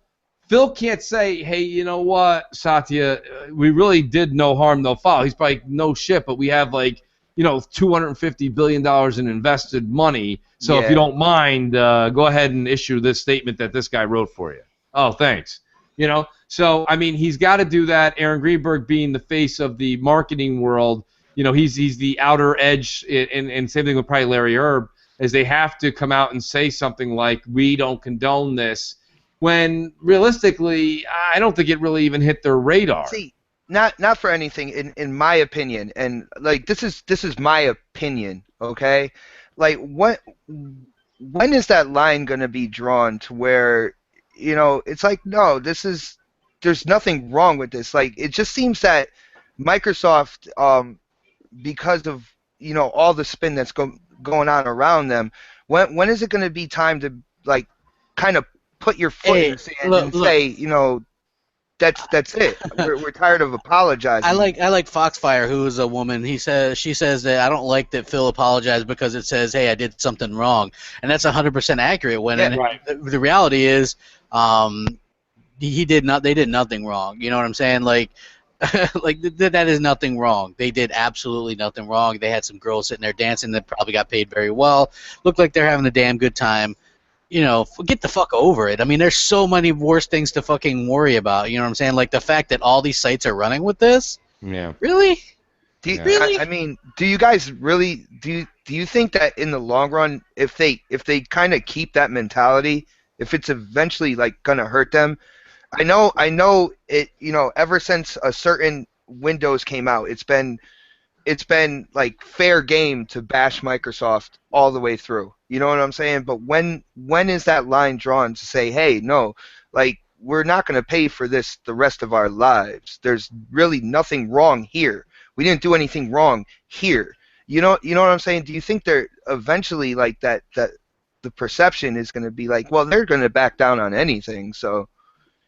can't say, hey, you know what, Satya, we really did no harm, no foul. He's probably no shit, but we have like, $250 billion in invested money. So if you don't mind, go ahead and issue this statement that this guy wrote for you. Oh, thanks. So I mean, he's got to do that. Aaron Greenberg being the face of the marketing world. He's the outer edge, and same thing with probably Larry Erb, is they have to come out and say something like, we don't condone this, when realistically, I don't think it really even hit their radar. See, not for anything, in my opinion, and like this is my opinion, okay? Like when is that line gonna be drawn to where, it's like, no, there's nothing wrong with this. Like it just seems that Microsoft, because of all the spin that's going on around them, when is it going to be time to like kind of put your foot in the sand and say that's it, we're tired of apologizing? I like Foxfire, who is a woman. She says that I don't like that Phil apologized because it says, hey, I did something wrong, and that's 100% accurate. The reality is they did nothing wrong. You know what I'm saying? Like that is nothing wrong. They did absolutely nothing wrong. They had some girls sitting there dancing that probably got paid very well. Looked like they're having a damn good time. Get the fuck over it. I mean, there's so many worse things to fucking worry about. You know what I'm saying? Like the fact that all these sites are running with this. Yeah. Really? Really? I mean, do you guys really do you think that in the long run, if they kind of keep that mentality, if it's eventually like gonna hurt them? I know it. Ever since a certain Windows came out, it's been like fair game to bash Microsoft all the way through. You know what I'm saying? But when is that line drawn to say, hey, no, like we're not going to pay for this the rest of our lives. There's really nothing wrong here. We didn't do anything wrong here. You know what I'm saying? Do you think they're eventually like that the perception is going to be like, well, they're going to back down on anything, so.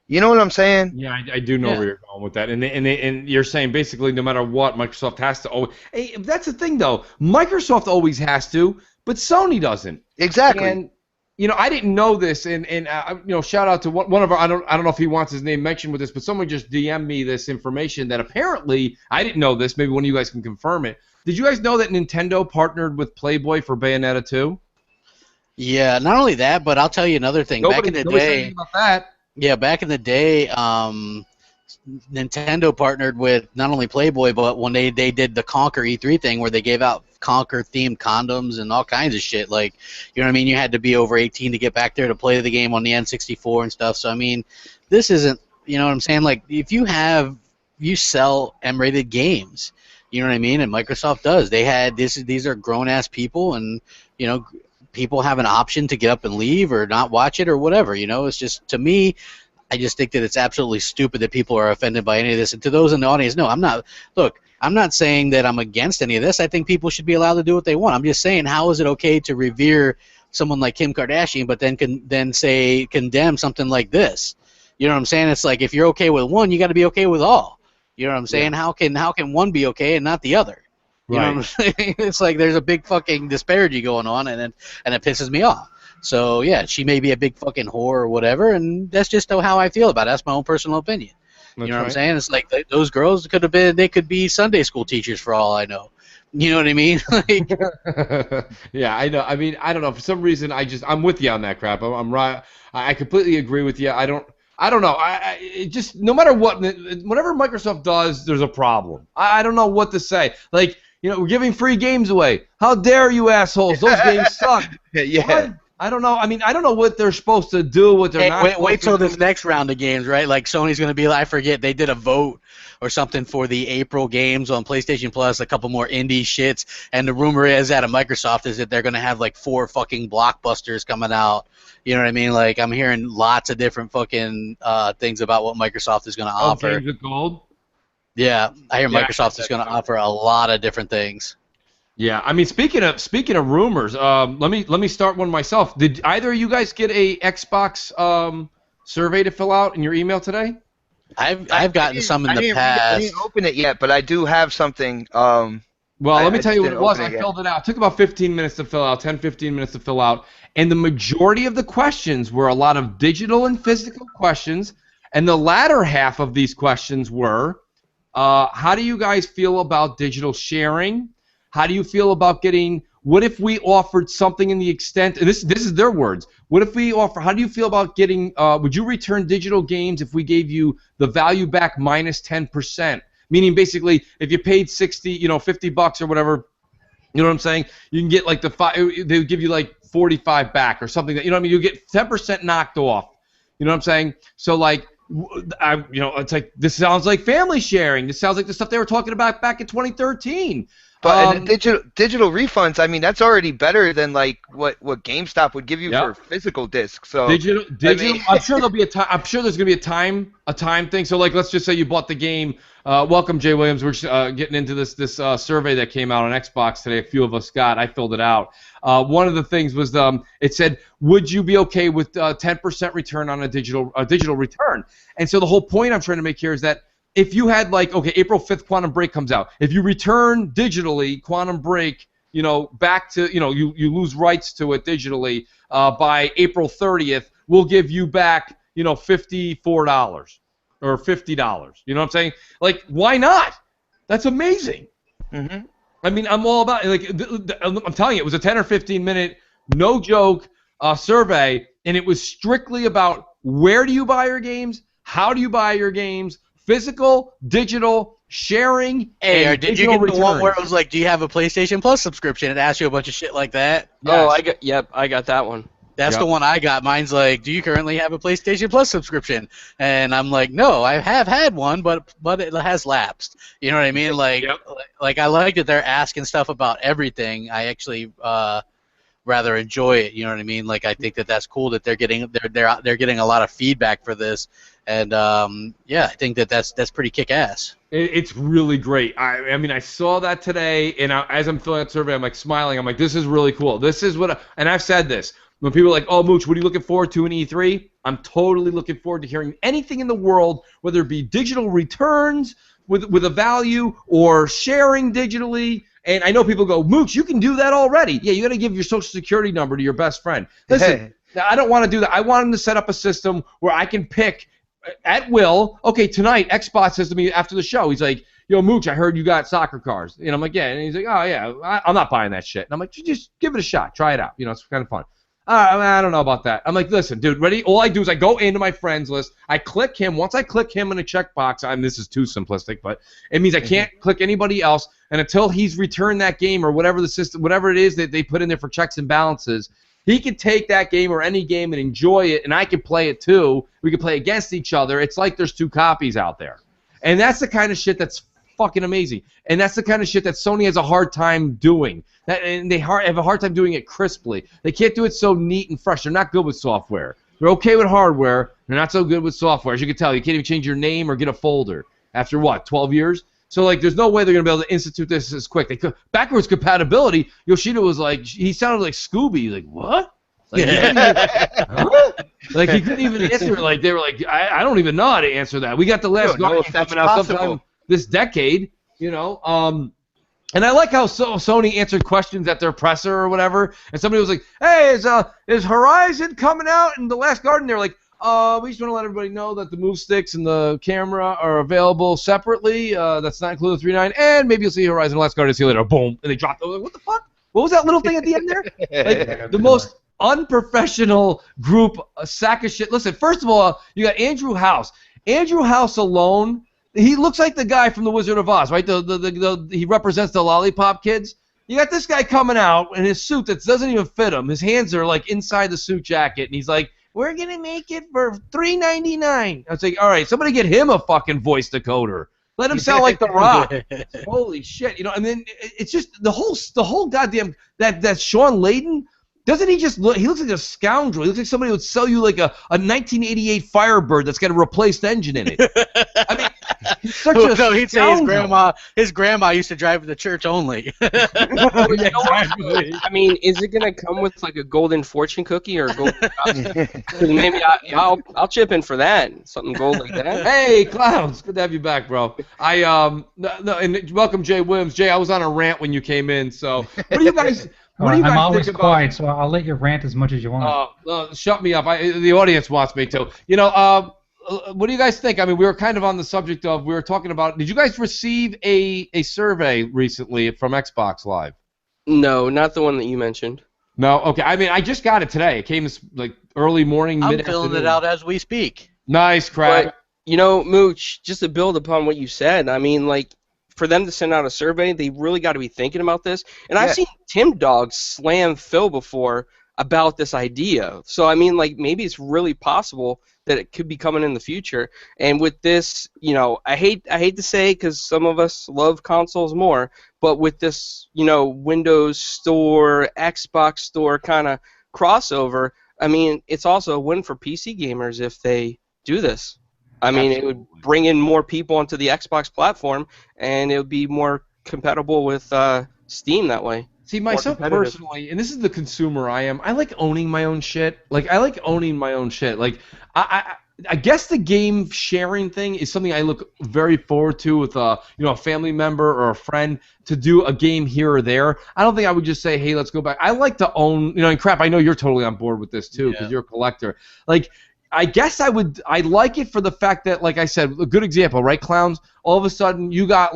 You know what I'm saying? Yeah, I do know where you're going with that, and you're saying basically no matter what, Microsoft has to always. Hey, that's the thing though. Microsoft always has to, but Sony doesn't. Exactly. And I didn't know this, and shout out to one of our. I don't know if he wants his name mentioned with this, but someone just DM'd me this information that apparently I didn't know this. Maybe one of you guys can confirm it. Did you guys know that Nintendo partnered with Playboy for Bayonetta 2? Yeah, not only that, but I'll tell you another thing. Back in the day. About that. Yeah, back in the day, Nintendo partnered with not only Playboy, but when they did the Conquer E3 thing where they gave out Conquer-themed condoms and all kinds of shit. Like, you know what I mean? You had to be over 18 to get back there to play the game on the N64 and stuff. So, I mean, this isn't, you know what I'm saying? Like, if you sell M-rated games, you know what I mean? And Microsoft does. These are grown-ass people, and, people have an option to get up and leave or not watch it or whatever. It's just, to me, I just think that it's absolutely stupid that people are offended by any of this. And to those in the audience, no, I'm not. Look, I'm not saying that I'm against any of this. I think people should be allowed to do what they want. I'm just saying, how is it okay to revere someone like Kim Kardashian, but then condemn something like this? You know what I'm saying? It's like, if you're okay with one, you got to be okay with all. You know what I'm saying? Yeah. How can one be okay and not the other? You know what I'm saying? It's like there's a big fucking disparity going on, and it pisses me off. So yeah, she may be a big fucking whore or whatever, and that's just how I feel about it. That's my own personal opinion. You know what I'm saying? It's like those girls they could be Sunday school teachers for all I know. You know what I mean? Yeah, I know. I mean, I don't know. For some reason, I'm with you on that crap. I'm right. I completely agree with you. I don't know. It just, no matter what, whatever Microsoft does, there's a problem. I don't know what to say. Like, we're giving free games away. How dare you, assholes? Those games suck. Yeah. What? I don't know. I mean, I don't know what they're supposed to do, what they're not. Wait till this next round of games, right? Like, Sony's going to be like, I forget, they did a vote or something for the April games on PlayStation Plus, a couple more indie shits, and the rumor is out of Microsoft is that they're going to have like 4 fucking blockbusters coming out. You know what I mean? Like, I'm hearing lots of different fucking things about what Microsoft is going to offer. Games with gold? Yeah, I hear Microsoft is going to offer a lot of different things. Yeah, I mean, speaking of rumors, let me start one myself. Did either of you guys get a Xbox survey to fill out in your email today? I've gotten some in the past. I didn't open it yet, but I do have something. Well, let me tell you what it was. I filled it out. It took about 15 minutes to fill out, 10-15 minutes to fill out, and the majority of the questions were a lot of digital and physical questions, and the latter half of these questions were, how do you guys feel about digital sharing? How do you feel about what if we offered something in the extent, and this is their words, what if we offer, how do you feel about would you return digital games if we gave you the value back minus 10%? Meaning basically, if you paid $50 or whatever, you know what I'm saying, you can get like they would give you like 45 back or something that, you know what I mean, you get 10% knocked off. You know what I'm saying? So like, it's like, this sounds like family sharing. This sounds like the stuff they were talking about back in 2013. But and digital refunds, I mean, that's already better than like what GameStop would give you for physical discs. So digital. I mean, I'm sure there'll be a time. I'm sure there's gonna be a time thing. So like, let's just say you bought the game. Welcome, Jay Williams. We're just, getting into this survey that came out on Xbox today. A few of us got. I filled it out. One of the things was it said, would you be okay with 10% return on a digital return? And so the whole point I'm trying to make here is that, if you had April 5th, Quantum Break comes out. If you return digitally Quantum Break, back to, you lose rights to it digitally by April 30th, we'll give you back, $54 or $50. You know what I'm saying? Like, why not? That's amazing. Mm-hmm. I mean, I'm all about I'm telling you, it was a 10 or 15 minute, no joke survey, and it was strictly about where do you buy your games, how do you buy your games, physical, digital, sharing, and did you get the one where it was like, do you have a PlayStation Plus subscription? It asks you a bunch of shit like that. Yes. I got that one. That's the one I got. Mine's like, do you currently have a PlayStation Plus subscription? And I'm like, no, I have had one, but it has lapsed. You know what I mean? Like, like I like that they're asking stuff about everything. I actually rather enjoy it. You know what I mean? Like, I think that's cool that they're getting a lot of feedback for this. And I think that's pretty kick-ass. It's really great. I mean, I saw that today, and as I'm filling out the survey, I'm like smiling. I'm like, this is really cool. This is and I've said this. When people are like, oh, Mooch, what are you looking forward to in E3? I'm totally looking forward to hearing anything in the world, whether it be digital returns with a value or sharing digitally. And I know people go, Mooch, you can do that already. Yeah, you got to give your social security number to your best friend. Listen, I don't want to do that. I want them to set up a system where I can pick at will. Okay, tonight, Xbox says to me after the show, he's like, yo, Mooch, I heard you got soccer cars. And I'm like, yeah. And he's like, oh, yeah, I'm not buying that shit. And I'm like, just give it a shot. Try it out. It's kind of fun. I don't know about that. I'm like, listen, dude, ready? All I do is I go into my friends list. I click him. Once I click him in a checkbox, this is too simplistic, but it means I can't click anybody else. And until he's returned that game or whatever the system, whatever it is that they put in there for checks and balances, he can take that game or any game and enjoy it, and I can play it too. We can play against each other. It's like there's two copies out there. And that's the kind of shit that's fucking amazing. And that's the kind of shit that Sony has a hard time doing. And they have a hard time doing it crisply. They can't do it so neat and fresh. They're not good with software. They're okay with hardware. They're not so good with software. As you can tell, you can't even change your name or get a folder after, 12 years? So, like, there's no way they're going to be able to institute this as quick. Backwards compatibility, Yoshida was like, he sounded like Scooby. Like, what? Like, like he couldn't even answer. Like, they were like, I don't even know how to answer that. We got the last Guardian coming out sometime this decade, And I like how Sony answered questions at their presser or whatever, and somebody was like, hey, is Horizon coming out in the Last Guardian? They're like, we just want to let everybody know that the move sticks and the camera are available separately. That's not included in 3.9, and maybe you'll see Horizon Last Guardian. See you later. Boom. And they dropped it. I was like, what the fuck? What was that little thing at the end there? Like, the most unprofessional group, a sack of shit. Listen, first of all, you got Andrew House. Andrew House alone, he looks like the guy from The Wizard of Oz, right? He represents the Lollipop Kids. You got this guy coming out in his suit that doesn't even fit him. His hands are like inside the suit jacket, and he's like, we're going to make it for $3.99. I was like, all right, somebody get him a fucking voice decoder. Let him sound like The Rock. Holy shit. And then it's just the whole goddamn, that Sean Layden, doesn't he just look, he looks like a scoundrel. He looks like somebody who would sell you like a 1988 Firebird that's got a replaced engine in it. I mean, he's such a no, he'd say his grandma used to drive to the church only. I mean, is it going to come with like a golden fortune cookie or a golden maybe I'll chip in for that. Something gold like that. Hey, Clowns. Good to have you back, bro. And welcome, Jay Williams. Jay, I was on a rant when you came in, so what do you guys... I'm always quiet, so I'll let you rant as much as you want. Shut me up. The audience wants me to. What do you guys think? I mean, we were kind of on the subject of, we were talking about, did you guys receive a survey recently from Xbox Live? No, not the one that you mentioned. No? Okay. I mean, I just got it today. It came like early morning, mid-afternoon. I'm filling it out as we speak. Nice, Craig. But, Mooch, just to build upon what you said, I mean, like, for them to send out a survey, they really got to be thinking about this. And I've seen Tim Dog slam Phil before about this idea. So, I mean, like, maybe it's really possible that it could be coming in the future. And with this, I hate to say, because some of us love consoles more, but with this, Windows Store, Xbox Store kind of crossover, I mean, it's also a win for PC gamers if they do this. I mean, It would bring in more people onto the Xbox platform, and it would be more compatible with Steam that way. See, myself personally, and this is the consumer I am, I like owning my own shit. Like, I guess the game sharing thing is something I look very forward to with a family member or a friend to do a game here or there. I don't think I would just say, hey, let's go back. I like to own, and crap, I know you're totally on board with this too because you're a collector. Like, I guess I like it for the fact that, like I said, a good example, right, Clowns? All of a sudden, you got,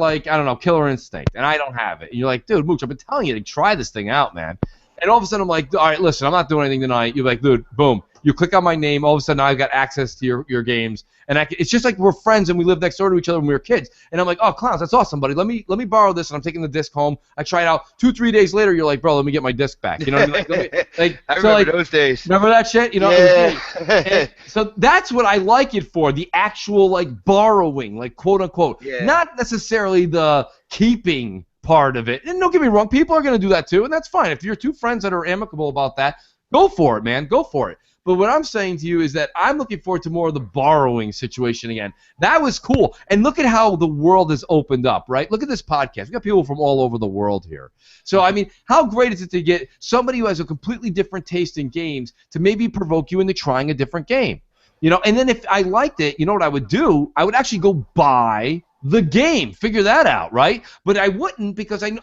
Killer Instinct, and I don't have it. And you're like, dude, Mooch, I've been telling you to try this thing out, man. And all of a sudden, I'm like, all right, listen, I'm not doing anything tonight. You're like, dude, boom. You click on my name, all of a sudden, I've got access to your games. And it's just like we're friends and we lived next door to each other when we were kids. And I'm like, oh, Clowns, that's awesome, buddy. Let me borrow this, and I'm taking the disc home. I try it out. 2-3 days later, you're like, bro, let me get my disc back. You know what I mean? I remember those days. Remember that shit? Yeah. So that's what I like it for, the actual, borrowing, quote unquote. Yeah. Not necessarily the keeping part of it. And don't get me wrong, people are going to do that too, and that's fine. If you're two friends that are amicable about that, go for it, man. Go for it. But what I'm saying to you is that I'm looking forward to more of the borrowing situation again. That was cool. And look at how the world has opened up, right? Look at this podcast. We got people from all over the world here. So, I mean, how great is it to get somebody who has a completely different taste in games to maybe provoke you into trying a different game? And then if I liked it, you know what I would do? I would actually go buy the game. Figure that out, right? But I wouldn't, because I'm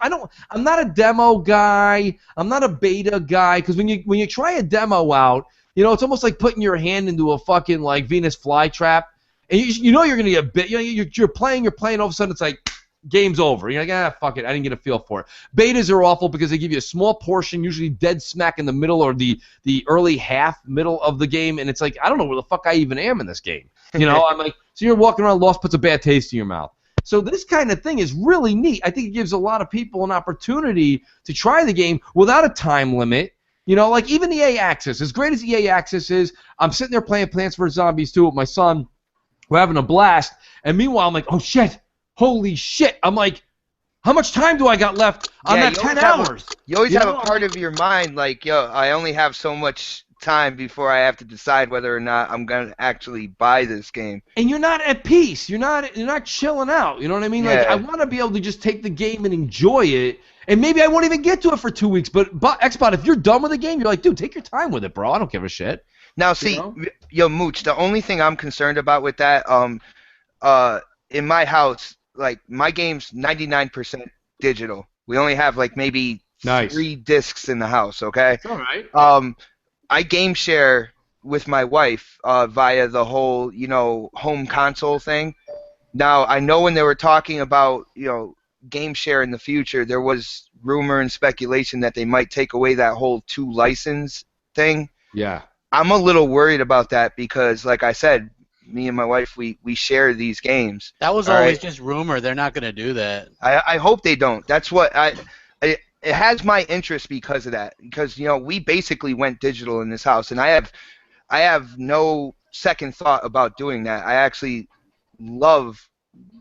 not a demo guy. I'm not a beta guy, because when you try a demo out, it's almost like putting your hand into a fucking Venus flytrap, and you're going to get bit. You're playing, all of a sudden it's like game's over. You're like, fuck it, I didn't get a feel for it. Betas are awful because they give you a small portion, usually dead smack in the middle or the early middle of the game, and it's like, I don't know where the fuck I even am in this game. I'm like, so you're walking around lost, puts a bad taste in your mouth. So this kind of thing is really neat. I think it gives a lot of people an opportunity to try the game without a time limit. Even EA Access, as great as EA Access is, I'm sitting there playing Plants vs. Zombies 2 with my son. We're having a blast. And meanwhile, I'm like, oh, shit, holy shit. I'm like, how much time do I got left on that 10 hours? You always have a part of your mind like, yo, I only have so much time before I have to decide whether or not I'm going to actually buy this game. And you're not at peace. You're not chilling out. You know what I mean? Yeah. Like, I want to be able to just take the game and enjoy it. And maybe I won't even get to it for 2 weeks. But Xbot, if you're done with the game, you're like, dude, take your time with it, bro. I don't give a shit. Now, see, yo, Mooch, the only thing I'm concerned about with that, in my house, like, my game's 99% digital. We only have, like, maybe 3 discs in the house, okay? It's all right. I game share with my wife via the whole, home console thing. Now, I know when they were talking about, game share in the future, there was rumor and speculation that they might take away that whole 2 license thing. Yeah. I'm a little worried about that because, like I said, me and my wife, we share these games. That was always just rumor. They're not going to do that. I hope they don't. That's what it has my interest because of that. Because, we basically went digital in this house, and I have no second thought about doing that. I actually love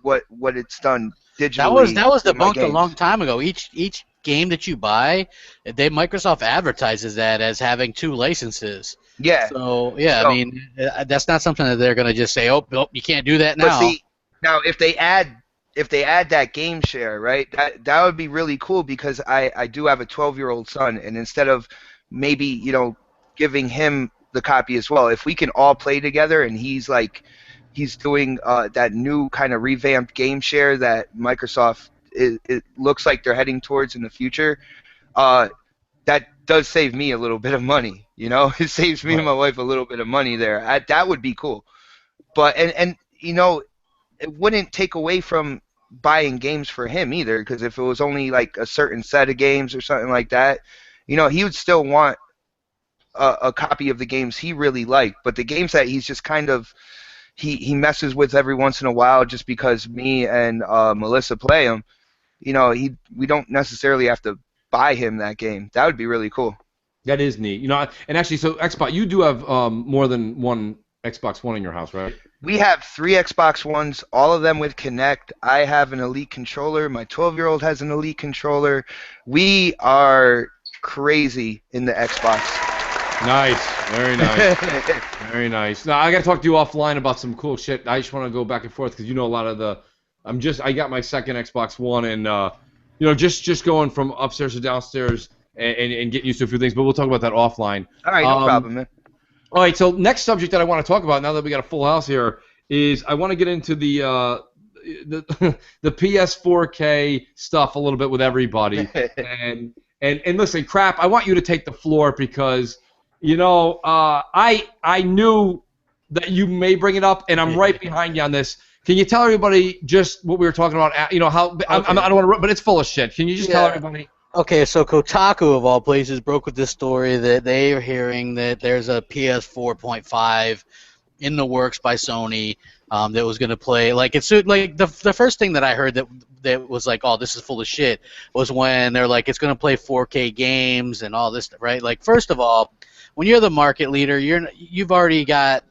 what it's done digitally. That was debunked a long time ago. Each game that you buy, Microsoft advertises that as having 2 licenses. Yeah. So I mean, that's not something that they're going to just say, oh, you can't do that now. But see, now if they add that game share, right? That would be really cool because I do have a 12-year-old son, and instead of maybe giving him the copy as well, if we can all play together and he's doing that new kind of revamped game share that Microsoft it looks like they're heading towards in the future, that does save me a little bit of money. It saves me and my wife a little bit of money there. That would be cool. But and it wouldn't take away from buying games for him either, because if it was only like a certain set of games or something like that, he would still want a copy of the games he really liked. But the games that he's just kind of he messes with every once in a while just because me and Melissa play them, we don't necessarily have to buy him that game. That would be really cool. That is neat. And actually, so Xbox, you do have more than one Xbox One in your house, right? We have 3 Xbox Ones, all of them with Kinect. I have an Elite controller. My 12-year-old has an Elite controller. We are crazy in the Xbox. Nice. Very nice. Very nice. Now, I got to talk to you offline about some cool shit. I just want to go back and forth because a lot of the... I got my second Xbox One and, just going from upstairs to downstairs and getting used to a few things, but we'll talk about that offline. All right, no problem, man. All right, so next subject that I want to talk about now that we got a full house here is I want to get into the PS4K stuff a little bit with everybody. and listen, Crap, I want you to take the floor because I knew that you may bring it up, and I'm right behind you on this. Can you tell everybody just what we were talking about? How okay. I don't want to, but it's full of shit. Can you just tell everybody? Okay, so Kotaku, of all places, broke with this story that they are hearing that there's a PS4.5 in the works by Sony that was going to play. Like, it's like the first thing that I heard that was like, oh, this is full of shit, was when they're like, it's going to play 4K games and all this, right? Like, first of all, when you're the market leader, you've already got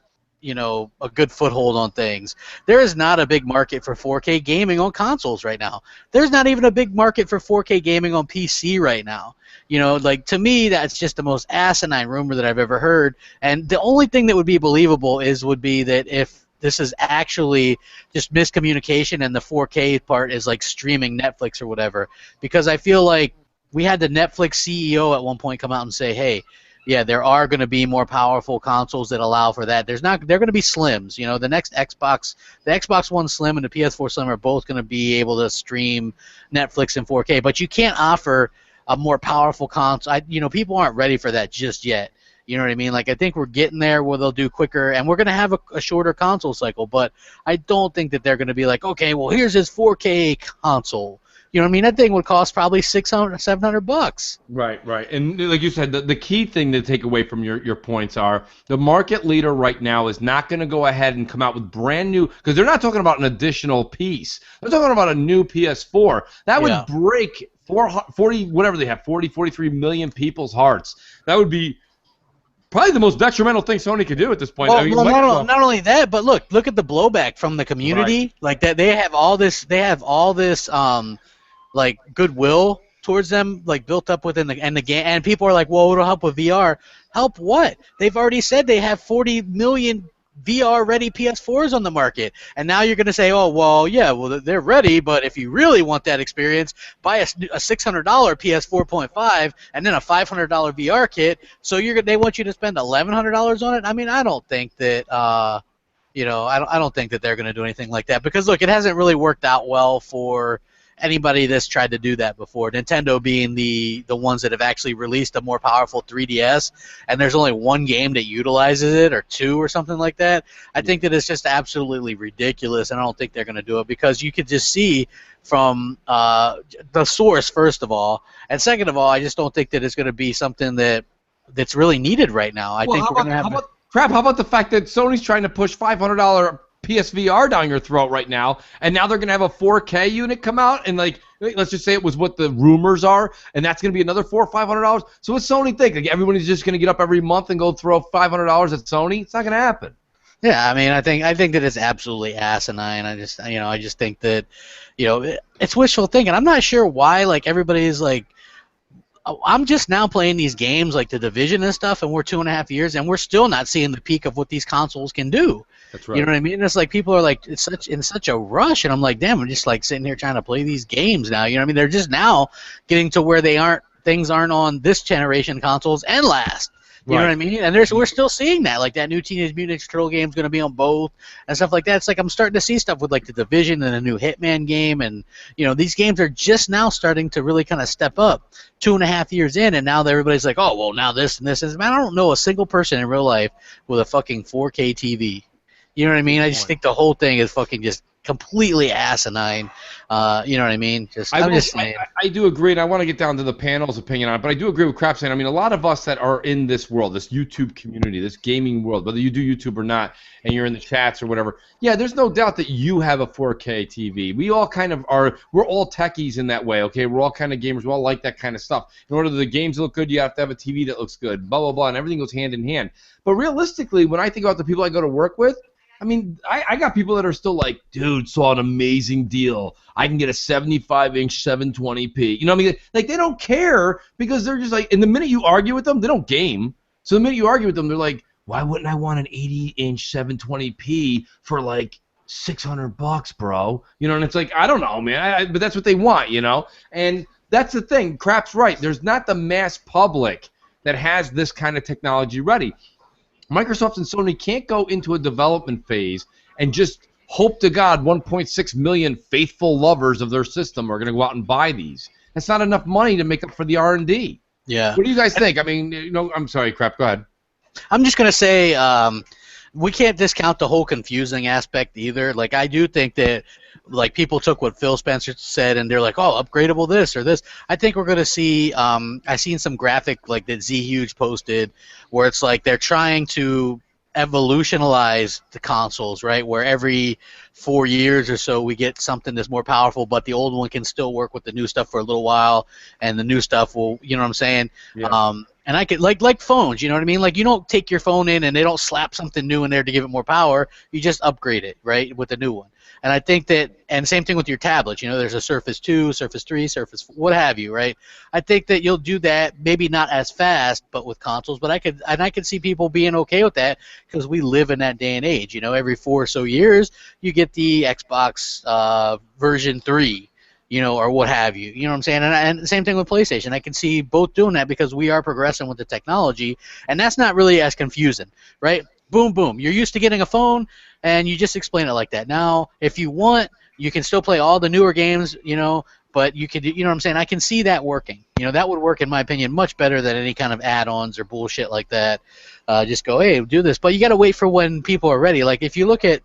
a good foothold on things. There is not a big market for 4K gaming on consoles right now. There's not even a big market for 4K gaming on PC right now. Like, to me, that's just the most asinine rumor that I've ever heard. And the only thing that would be believable would be that if this is actually just miscommunication and the 4K part is like streaming Netflix or whatever. Because I feel like we had the Netflix CEO at one point come out and say, hey, yeah, there are going to be more powerful consoles that allow for that. They're going to be Slims. The next Xbox, the Xbox One Slim and the PS4 Slim are both going to be able to stream Netflix in 4K. But you can't offer a more powerful console. People aren't ready for that just yet. You know what I mean? Like, I think we're getting there where they'll do quicker, and we're going to have a shorter console cycle. But I don't think that they're going to be like, okay, well, here's this 4K console. You know what I mean? That thing would cost probably $600, $700. Right. And like you said, the key thing to take away from your points are the market leader right now is not going to go ahead and come out with brand new, because they're not talking about an additional piece. They're talking about a new PS4. That would break 40, whatever they have, 43 million people's hearts. That would be probably the most detrimental thing Sony could do at this point. Well, I mean, not only that, but look at the blowback from the community. Right. Like that, they have all this like goodwill towards them, like built up within the game, and people are like, well, it'll help with VR. Help what? They've already said they have 40 million VR-ready PS4s on the market, and now you're going to say, oh, well, yeah, well, they're ready, but if you really want that experience, buy a $600 PS4.5 and then a $500 VR kit. So they want you to spend $1,100 on it. I mean, I don't think that, I don't think that they're going to do anything like that because look, it hasn't really worked out well for anybody that's tried to do that before. Nintendo being the ones that have actually released a more powerful 3DS, and there's only one game that utilizes it, or two, or something like that. I think that it's just absolutely ridiculous, and I don't think they're going to do it because you could just see from the source, first of all, and second of all, I just don't think that it's going to be something that's really needed right now. I think we're going to have. How about the fact that Sony's trying to push $500 PSVR down your throat right now, and now they're going to have a 4K unit come out, and like, let's just say it was what the rumors are, and that's going to be another $400 or $500. So what's Sony think? Like, everybody's just going to get up every month and go throw $500 at Sony? It's not going to happen. Yeah, I mean, I think that it's absolutely asinine. I just think that, it's wishful thinking. I'm not sure why, like, everybody's like, I'm just now playing these games like The Division and stuff, and we're 2.5 years, and we're still not seeing the peak of what these consoles can do. That's right. You know what I mean? It's like people are like, it's in such a rush, and I'm like, damn, I'm just like sitting here trying to play these games now. You know what I mean? They're just now getting to where things aren't on this generation consoles and last. You know what I mean? And we're still seeing that. Like that new Teenage Mutant Ninja Turtle game is going to be on both and stuff like that. It's like I'm starting to see stuff with like The Division and a new Hitman game, and these games are just now starting to really kind of step up. 2.5 years in, and now everybody's like, oh well, now this and this. And man, I don't know a single person in real life with a fucking 4K TV. You know what I mean? I just think the whole thing is fucking just completely asinine. You know what I mean? I'm just saying. I do agree, and I want to get down to the panel's opinion on it, but I do agree with Crap saying, I mean, a lot of us that are in this world, this YouTube community, this gaming world, whether you do YouTube or not, and you're in the chats or whatever, yeah, there's no doubt that you have a 4K TV. We all kind of are, we're all techies in that way, okay? We're all kind of gamers. We all like that kind of stuff. In order for the games to look good, you have to have a TV that looks good, blah, blah, blah, and everything goes hand in hand. But realistically, when I think about the people I go to work with, I mean, I got people that are still like, dude, saw an amazing deal. I can get a 75-inch 720p. You know what I mean? Like, they don't care because they're just like, and the minute you argue with them, they don't game. So the minute you argue with them, they're like, why wouldn't I want an 80-inch 720p for like $600, bro? You know, and it's like, I don't know, man. But that's what they want, you know? And that's the thing. Crap's right. There's not the mass public that has this kind of technology ready. Microsoft and Sony can't go into a development phase and just hope to God 1.6 million faithful lovers of their system are going to go out and buy these. That's not enough money to make up for the R&D. Yeah. What do you guys think? I mean, I'm sorry, Crap. Go ahead. I'm just going to say we can't discount the whole confusing aspect either. Like, I do think that, like, people took what Phil Spencer said and they're like, oh, upgradable this or this. I think we're going to see, I seen some graphic like that Z Huge posted where it's like they're trying to evolutionize the consoles, right? Where every 4 years or so we get something that's more powerful, but the old one can still work with the new stuff for a little while, and the new stuff will, you know what I'm saying? Yeah. And I could like phones, you know what I mean? Like, you don't take your phone in and they don't slap something new in there to give it more power. You just upgrade it, right, with the new one. And I think that, and same thing with your tablets. You know, there's a Surface 2, Surface 3, Surface, what have you, right? I think that you'll do that, maybe not as fast, but with consoles. But I could see people being okay with that because we live in that day and age. You know, every 4 or so years, you get the Xbox version 3. You know, or what have you. You know what I'm saying? And the same thing with PlayStation. I can see both doing that because we are progressing with the technology, and that's not really as confusing, right? Boom, boom. You're used to getting a phone, and you just explain it like that. Now, if you want, you can still play all the newer games, you know, but you could, you know what I'm saying? I can see that working. You know, that would work, in my opinion, much better than any kind of add-ons or bullshit like that. Just go, hey, do this. But you got to wait for when people are ready. Like, if you look at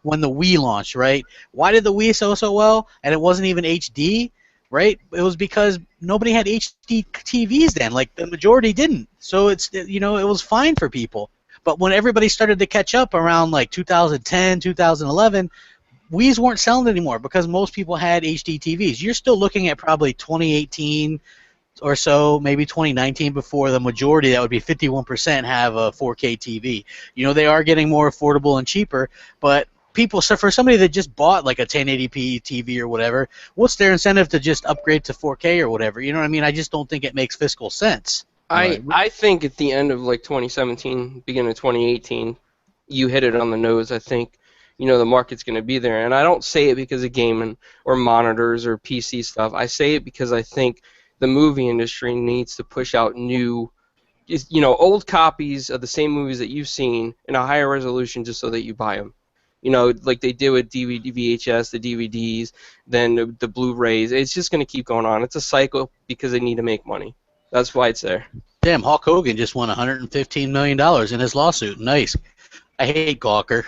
when the Wii launched, right? Why did the Wii sell so well? And it wasn't even HD, right? It was because nobody had HD TVs then. Like, the majority didn't. So it's, you know, it was fine for people. But when everybody started to catch up around like 2010, 2011, Wii's weren't selling anymore because most people had HD TVs. You're still looking at probably 2018 or so, maybe 2019, before the majority, that would be 51%, have a 4K TV. You know, they are getting more affordable and cheaper, but people, so for somebody that just bought like a 1080p TV or whatever, what's their incentive to just upgrade to 4K or whatever? You know what I mean? I just don't think it makes fiscal sense. I think at the end of like 2017, beginning of 2018, you hit it on the nose. I think, you know, the market's going to be there. And I don't say it because of gaming or monitors or PC stuff. I say it because I think the movie industry needs to push out new, you know, old copies of the same movies that you've seen in a higher resolution just so that you buy them. You know, like they did with DVD, VHS, the DVDs, then the Blu-rays. It's just going to keep going on. It's a cycle because they need to make money. That's why it's there. Damn, Hulk Hogan just won $115 million in his lawsuit. Nice. I hate Gawker.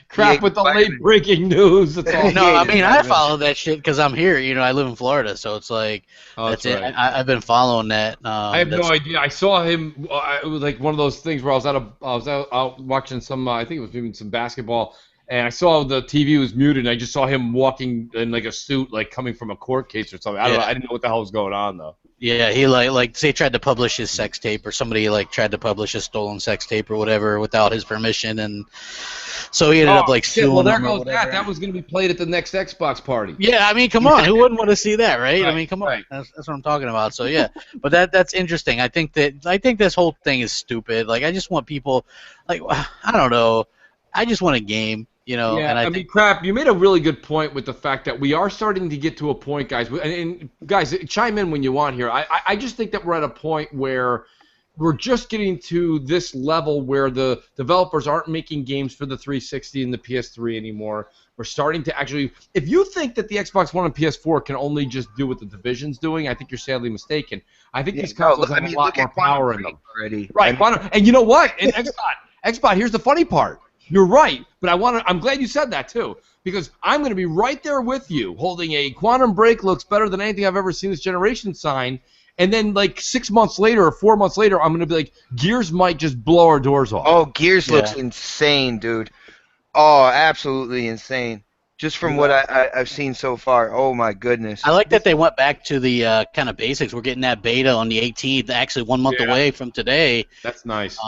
Crap with the late breaking news. That's all. No, I mean, I follow that shit because I'm here. You know, I live in Florida, so it's like, that's it. Right. I've been following that. I have no idea. I saw him. It was like one of those things where I was out watching some. I think it was even some basketball, and I saw the TV was muted, and I just saw him walking in like a suit, like coming from a court case or something. I don't know. I didn't know what the hell was going on though. Yeah, he like say tried to publish his sex tape, or somebody like tried to publish a stolen sex tape or whatever without his permission, and so he ended up like suing. Well, there him or goes that. That was going to be played at the next Xbox party. Yeah, I mean, come on, who wouldn't want to see that, right? Right, I mean, come on, right. that's what I'm talking about. So yeah, but that's interesting. I think this whole thing is stupid. Like, I just want people, like, I don't know, I just want a game. You know, yeah, and I mean, crap, you made a really good point with the fact that we are starting to get to a point, guys, and guys, chime in when you want here. I just think that we're at a point where we're just getting to this level where the developers aren't making games for the 360 and the PS3 anymore. We're starting to actually, if you think that the Xbox One and PS4 can only just do what the Division's doing, I think you're sadly mistaken. I think these consoles have a lot more power in them. Already. Right, and you know what? And Xbox, here's the funny part. You're right, but I'm glad you said that too, because I'm going to be right there with you, holding a Quantum Break looks better than anything I've ever seen this generation sign, and then like 6 months later or 4 months later, I'm going to be like, Gears might just blow our doors off. Oh, Gears looks insane, dude. Oh, absolutely insane. Just from what I've seen so far. Oh, my goodness. I like that they went back to the kind of basics. We're getting that beta on the 18th, actually 1 month away from today. That's nice.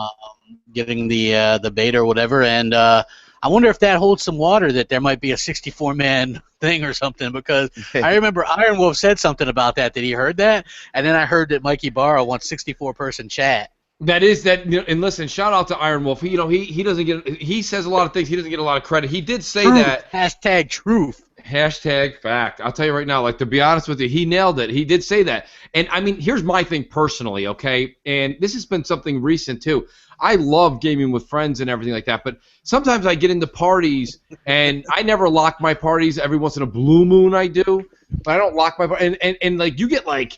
Getting the beta or whatever, and I wonder if that holds some water, that there might be a 64-man thing or something, because I remember Iron Wolf said something about that he heard that, and then I heard that Mikey Barrow wants 64-person chat. That is that, and listen, shout out to Iron Wolf. He doesn't get, he says a lot of things. He doesn't get a lot of credit. He did say that. Hashtag truth. Hashtag fact. I'll tell you right now, like, to be honest with you, he nailed it. He did say that. And I mean, here's my thing personally, okay? And this has been something recent too. I love gaming with friends and everything like that, but sometimes I get into parties and I never lock my parties. Every once in a blue moon I do, but I don't lock my party. And like, you get like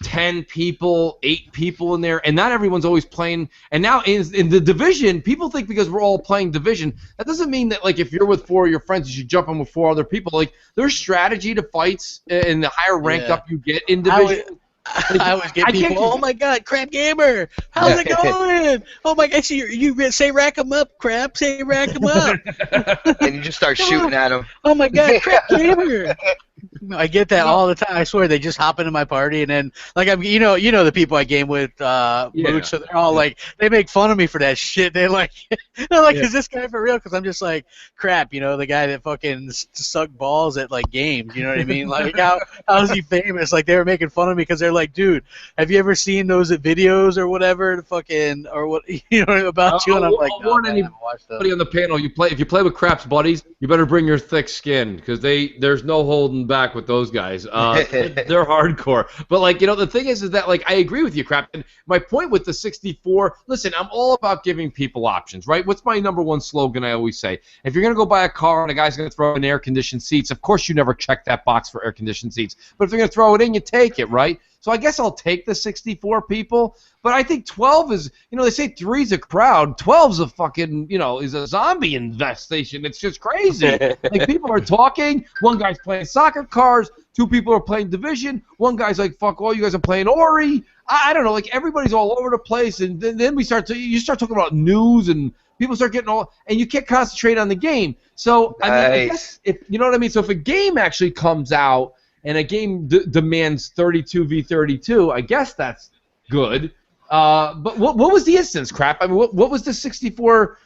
10 people, 8 people in there, and not everyone's always playing. And now in the Division, people think because we're all playing Division, that doesn't mean that, like, if you're with 4 of your friends, you should jump in with 4 other people. Like, there's strategy to fights, and the higher ranked up you get in Division. I always get people, oh my God, Crap Gamer, how's it going? Oh my God, you say rack 'em up, Crap, say rack 'em up. And you just start shooting at them. Oh my God, Crap Gamer. I get that all the time. I swear, they just hop into my party, and then, like, you know the people I game with, Mooch, so they're all like, they make fun of me for that shit. They're like, is this guy for real? Because I'm just like, Crap, the guy that fucking sucked balls at, like, games, you know what I mean? Like, how's he famous? Like, they were making fun of me because they're like, dude, have you ever seen those videos or whatever, fucking, or what, about you? And I'm like, no, man, I haven't watched those. Anybody on the panel, if you play with Crap's buddies, you better bring your thick skin, because there's no holding back with those guys. They're hardcore. But, like, the thing is that, like, I agree with you, Crap. And my point with the 64, listen, I'm all about giving people options, right? What's my number one slogan I always say? If you're going to go buy a car and a guy's going to throw in air-conditioned seats, of course you never check that box for air-conditioned seats. But if they're going to throw it in, you take it, right? So I guess I'll take the 64 people, but I think 12 is, they say 3's a crowd, 12's a fucking, is a zombie infestation. It's just crazy. Like, people are talking, one guy's playing soccer cars, 2 people are playing Division, one guy's like, fuck all, you guys are playing Ori. I don't know, like, everybody's all over the place, and then you start talking about news, and people start getting all, and you can't concentrate on the game. So, I mean, I guess, if, you know what I mean? So if a game actually comes out, and a game demands 32 v 32, I guess that's good. But what was the instance, crap? I mean, what was the 64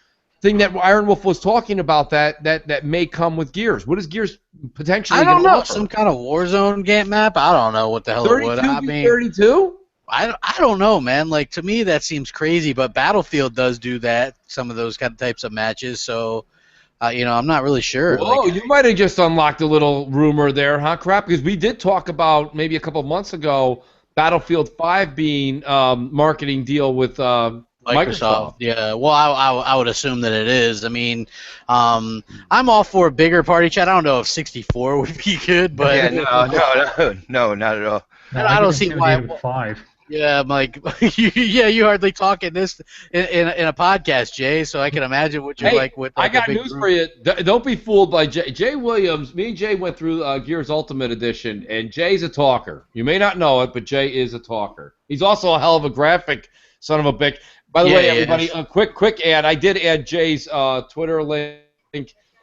thing that Iron Wolf was talking about that may come with Gears? What is Gears potentially? I don't know. Offer? Some kind of Warzone game map? I don't know what the hell it would. 32 v 32? I don't know, man. Like, to me, that seems crazy, but Battlefield does do that, some of those kind of types of matches, so, I'm not really sure. Whoa, you might have just unlocked a little rumor there, huh, crap? Because we did talk about, maybe a couple months ago, Battlefield 5 being marketing deal with Microsoft. Yeah, well, I would assume that it is. I mean, I'm all for a bigger party chat. I don't know if 64 would be good, but... Yeah, no, not at all. No, I don't see why. 5. Yeah, I'm like, you hardly talk in this in a podcast, Jay. So I can imagine what you're like with. Like, I got news for you. Don't be fooled by Jay. Jay Williams. Me and Jay went through Gears Ultimate Edition, and Jay's a talker. You may not know it, but Jay is a talker. He's also a hell of a graphic son of a bitch. By the way, everybody, a quick ad. I did add Jay's Twitter link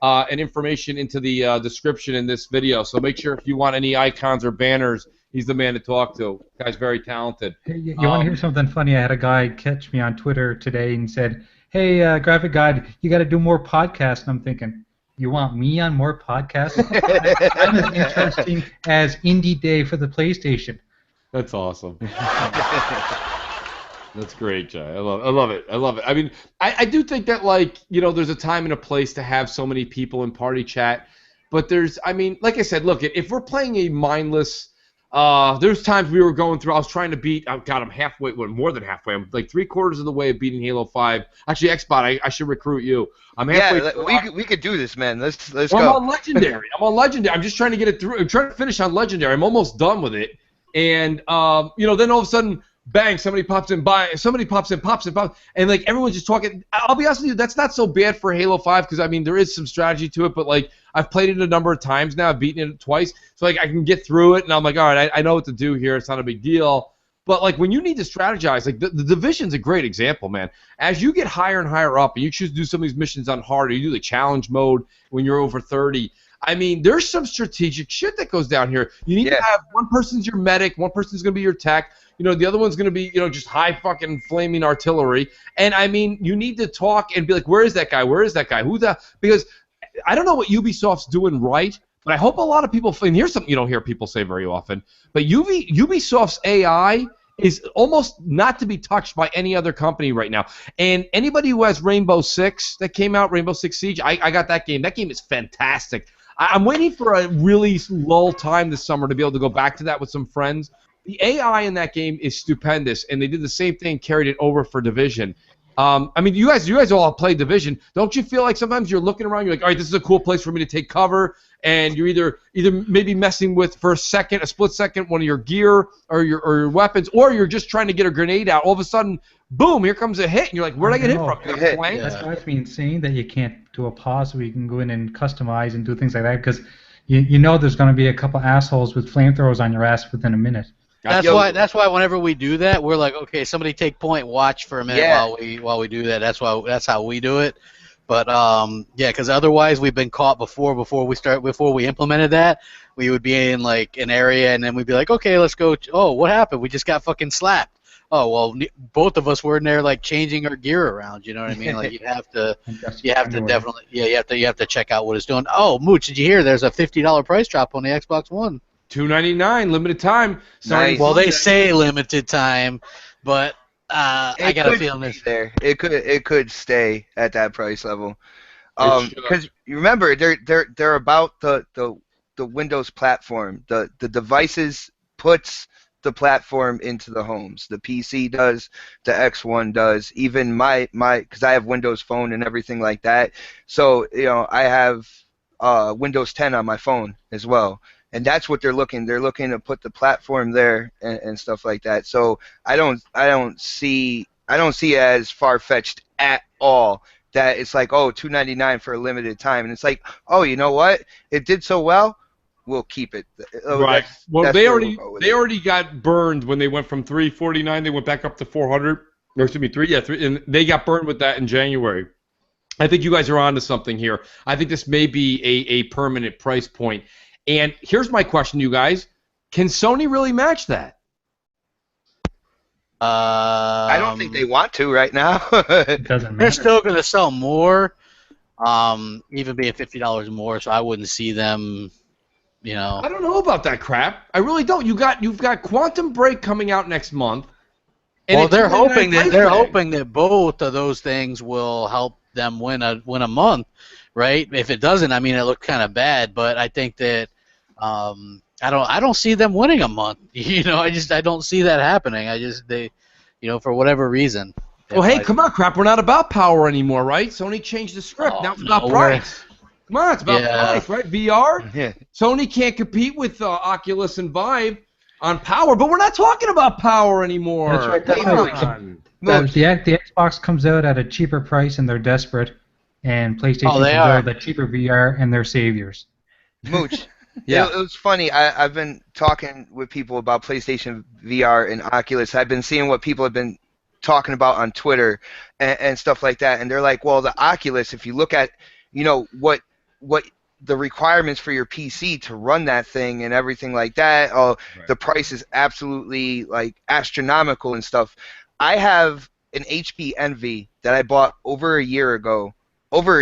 and information into the description in this video. So make sure if you want any icons or banners. He's the man to talk to. Guy's very talented. Hey, you want to hear something funny? I had a guy catch me on Twitter today and said, "Hey, graphic guy, you got to do more podcasts." And I'm thinking, you want me on more podcasts? I'm as interesting as Indie Day for the PlayStation. That's awesome. That's great, Jay. I love it. I mean, I do think that, like, there's a time and a place to have so many people in party chat, but like I said, look, if we're playing a mindless. There's times we were going through. I was trying to beat. I'm halfway. More than halfway. I'm like 3/4 of the way of beating Halo 5. Actually, Xbot, I should recruit you. I'm halfway. Yeah, we could do this, man. Let's go. I'm on Legendary. I'm just trying to get it through. I'm trying to finish on Legendary. I'm almost done with it. And then all of a sudden, bang! Somebody pops in, and like everyone's just talking. I'll be honest with you, that's not so bad for Halo 5 because there is some strategy to it, but like I've played it a number of times now. I've beaten it twice, so like I can get through it, and I'm like, all right, I know what to do here. It's not a big deal. But like when you need to strategize, like the Division's a great example, man. As you get higher and higher up, and you choose to do some of these missions on hard, or you do the challenge mode when you're over 30. There's some strategic shit that goes down here. You need to have one person's your medic, one person's gonna be your tech. The other one's going to be, just high fucking flaming artillery. And, you need to talk and be like, where is that guy? Where is that guy? Because I don't know what Ubisoft's doing right, but I hope a lot of people, and here's something you don't hear people say very often, but Ubisoft's AI is almost not to be touched by any other company right now. And anybody who has Rainbow Six that came out, Rainbow Six Siege, I got that game. That game is fantastic. I'm waiting for a really lull time this summer to be able to go back to that with some friends. The AI in that game is stupendous, and they did the same thing, carried it over for Division. You guys all play Division. Don't you feel like sometimes you're looking around, you're like, all right, this is a cool place for me to take cover, and you're either maybe messing with for a split second, one of your gear or your weapons, or you're just trying to get a grenade out. All of a sudden, boom, here comes a hit, and you're like, where'd I get hit from? That's why it's insane that you can't do a pause where you can go in and customize and do things like that, because you know there's going to be a couple assholes with flamethrowers on your ass within a minute. That's why whenever we do that, we're like, okay, somebody take point, watch for a minute while we do that. That's how we do it. But because otherwise we've been caught before we implemented that. We would be in like an area and then we'd be like, okay, let's go. Oh, what happened? We just got fucking slapped. Oh well, both of us were in there like changing our gear around. You know what I mean? Like you have to definitely you have to check out what it's doing. Oh, Mooch, did you hear? There's a $50 price drop on the Xbox One. $2.99, limited time. Nice. Well, they say limited time, but I got a feeling this. It could stay at that price level, because you remember they're about the Windows platform. The devices puts the platform into the homes. The PC does, the X1 does, even my because I have Windows Phone and everything like that. So I have Windows 10 on my phone as well. And that's what they're looking. They're looking to put the platform there and stuff like that. So I don't see it as far-fetched at all that it's like, oh, $2.99 for a limited time, and it's like, oh, you know what? It did so well, we'll keep it. Right. They already got burned when they went from $349. They went back up to $400. Or excuse me, $3. And they got burned with that in January. I think you guys are onto something here. I think this may be a permanent price point. And here's my question, you guys. Can Sony really match that? I don't think they want to right now. It doesn't matter. They're still going to sell more, even being $50 more. So I wouldn't see them, you know. I don't know about that crap. I really don't. You've got Quantum Break coming out next month. And Well, it's they're really hoping nice that they're thing. hoping that both of those things will help them win a month, right? If it doesn't, I mean, it looked kind of bad. But I think that I don't see them winning a month. You know, I don't see that happening. They, you know, for whatever reason. Well, hey, come on, crap. We're not about power anymore, right? Sony changed the script. Oh, Now it's about no, price. Come on, it's about price, right? VR. Yeah. Sony can't compete with Oculus and Vive on power, but we're not talking about power anymore. That's right. That's Come right. on. The Xbox comes out at a cheaper price and they're desperate, and PlayStation comes they out are. at a cheaper VR and they're saviors. Mooch. Yeah. It was funny. I've been talking with people about PlayStation VR and Oculus. I've been seeing what people have been talking about on Twitter and stuff like that, and they're like, well, the Oculus, if you look at, you know, what the requirements for your PC to run that thing and everything like that, the price is absolutely like astronomical and stuff. I have an HP Envy that I bought over a year ago for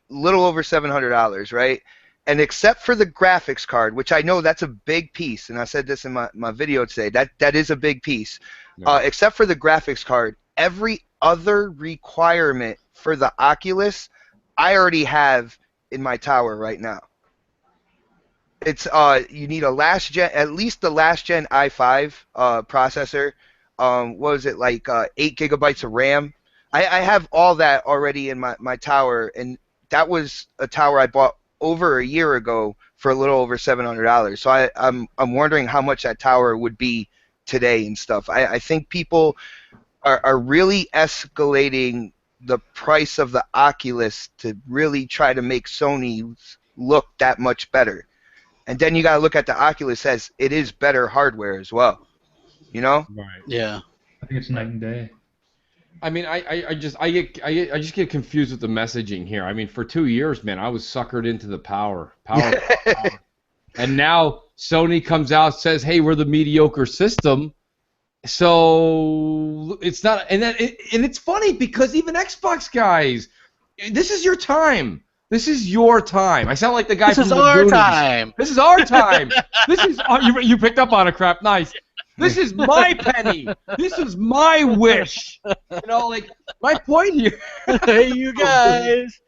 little over $700, right? And except for the graphics card, which I know that's a big piece, and I said this in my video today, that is a big piece. Except for the graphics card, every other requirement for the Oculus, I already have in my tower right now. It's you need at least the last gen i5 processor. What was it, like 8 gigabytes of RAM? I have all that already in my tower, and that was a tower I bought over a year ago for a little over $700. So I'm wondering how much that tower would be today and stuff. I think people are really escalating the price of the Oculus to really try to make Sony look that much better. And then you got to look at the Oculus as it is better hardware as well. You know? Right. Yeah. I think it's night and day. I mean, I just get confused with the messaging here. I mean, for 2 years, man, I was suckered into the power. And now Sony comes out, says, "Hey, we're the mediocre system." So it's not, and it's funny because even Xbox guys, this is your time. This is your time. I sound like the guy. This from is the our Goonies. time. This is our time. This is you picked up on it, crap. Nice. This is my penny. This is my wish. You know, like my point here. Hey, you guys.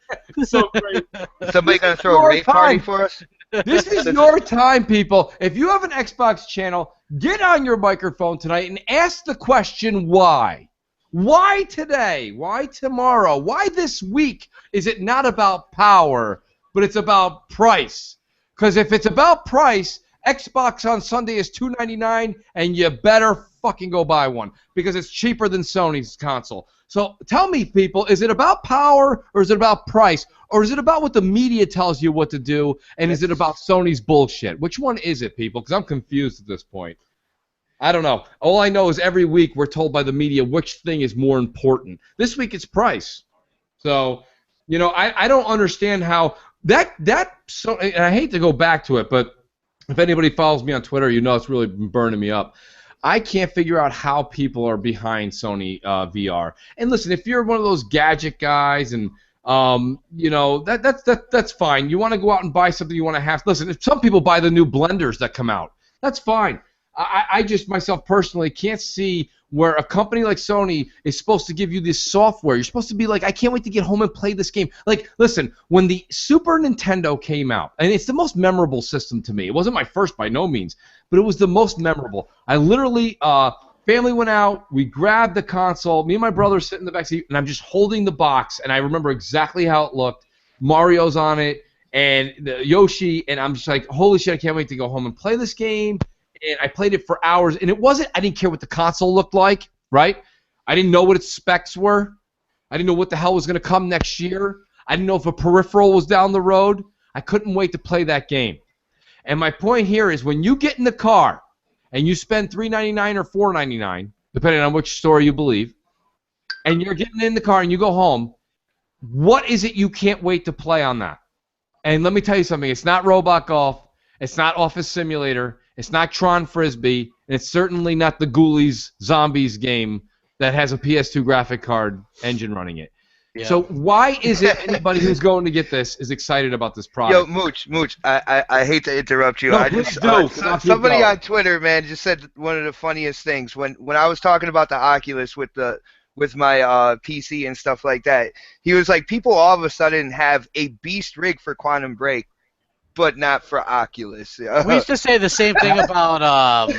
So great. Somebody gonna throw a rave party for us? This is your time, people. If you have an Xbox channel, get on your microphone tonight and ask the question why. Why today? Why tomorrow? Why this week is it not about power, but it's about price? Because if it's about price, Xbox on Sunday is $299, and you better fucking go buy one because it's cheaper than Sony's console. So tell me, people, is it about power or is it about price? Or is it about what the media tells you what to do, and is it about Sony's bullshit? Which one is it, people? Because I'm confused at this point. I don't know. All I know is every week we're told by the media which thing is more important. This week it's price. So, you know, I don't understand how so, and I hate to go back to it, but if anybody follows me on Twitter, you know it's really been burning me up. I can't figure out how people are behind Sony VR. And listen, if you're one of those gadget guys and you know, that's fine. You want to go out and buy something you want to have. Listen, if some people buy the new blenders that come out, that's fine. I just myself personally can't see where a company like Sony is supposed to give you this software. You're supposed to be like, I can't wait to get home and play this game. Like, listen, when the Super Nintendo came out, and it's the most memorable system to me. It wasn't my first by no means, but it was the most memorable. I literally, family went out, we grabbed the console, me and my brother sit in the back seat, and I'm just holding the box, and I remember exactly how it looked. Mario's on it, and Yoshi, and I'm just like, holy shit, I can't wait to go home and play this game. And I played it for hours, and I didn't care what the console looked like, right? I didn't know what its specs were. I didn't know what the hell was going to come next year. I didn't know if a peripheral was down the road. I couldn't wait to play that game. And my point here is when you get in the car and you spend $3.99 or $4.99, depending on which story you believe, and you're getting in the car and you go home, what is it you can't wait to play on that? And let me tell you something. It's not Robot Golf. It's not Office Simulator. It's not Tron Frisbee. And it's certainly not the Ghoulies Zombies game that has a PS2 graphic card engine running it. Yeah. So why is it anybody who's going to get this is excited about this product? Yo, Mooch, I hate to interrupt you. No, I just somebody on Twitter, man, just said one of the funniest things when I was talking about the Oculus with my PC and stuff like that. He was like, people all of a sudden have a beast rig for Quantum Break, but not for Oculus. We used to say the same thing about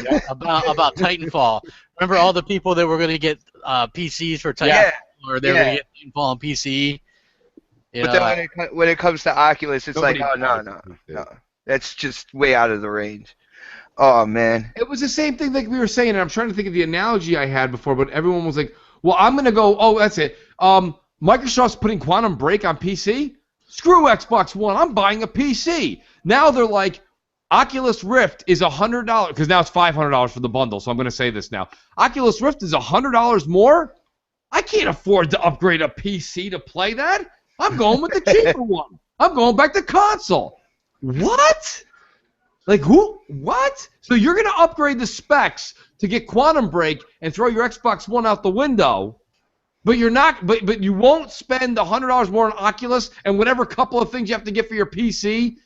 Titanfall. Remember all the people that were going to get PCs for Titanfall? Yeah. Or they're going to get Titanfall on PC. But then when it comes to Oculus, it's like, oh, no. That's just way out of the range. Oh, man. It was the same thing like we were saying, and I'm trying to think of the analogy I had before, but everyone was like, well, I'm going to go, oh, that's it. Microsoft's putting Quantum Break on PC? Screw Xbox One. I'm buying a PC. Now they're like, Oculus Rift is $100, because now it's $500 for the bundle, so I'm going to say this now. Oculus Rift is $100 more? I can't afford to upgrade a PC to play that. I'm going with the cheaper one. I'm going back to console. What? Like who? What? So you're going to upgrade the specs to get Quantum Break and throw your Xbox One out the window, but you're not. But you won't spend $100 more on Oculus and whatever couple of things you have to get for your PC.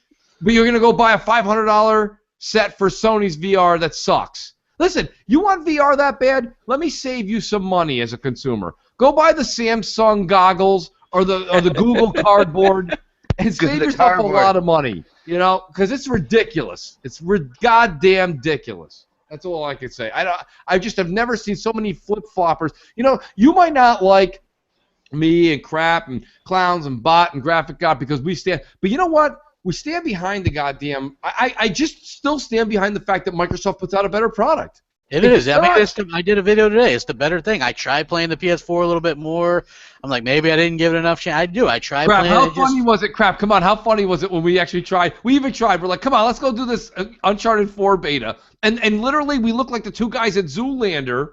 But you're going to go buy a $500 set for Sony's VR that sucks. Listen, you want VR that bad? Let me save you some money as a consumer. Go buy the Samsung goggles or the Google Cardboard and save yourself a lot of money. You know, because it's ridiculous. It's goddamn ridiculous. That's all I can say. I just have never seen so many flip-floppers. You know, you might not like me and crap and clowns and bot and graphic god because we stand. But you know what? We stand behind the goddamn. I just still stand behind the fact that Microsoft puts out a better product. It is. I mean, I did a video today. It's the better thing. I tried playing the PS4 a little bit more. I'm like, maybe I didn't give it enough chance. I do. I tried playing it. How funny was it? Crap, come on. How funny was it when we actually tried? We even tried. We're like, come on, let's go do this Uncharted 4 beta. And literally, we looked like the two guys at Zoolander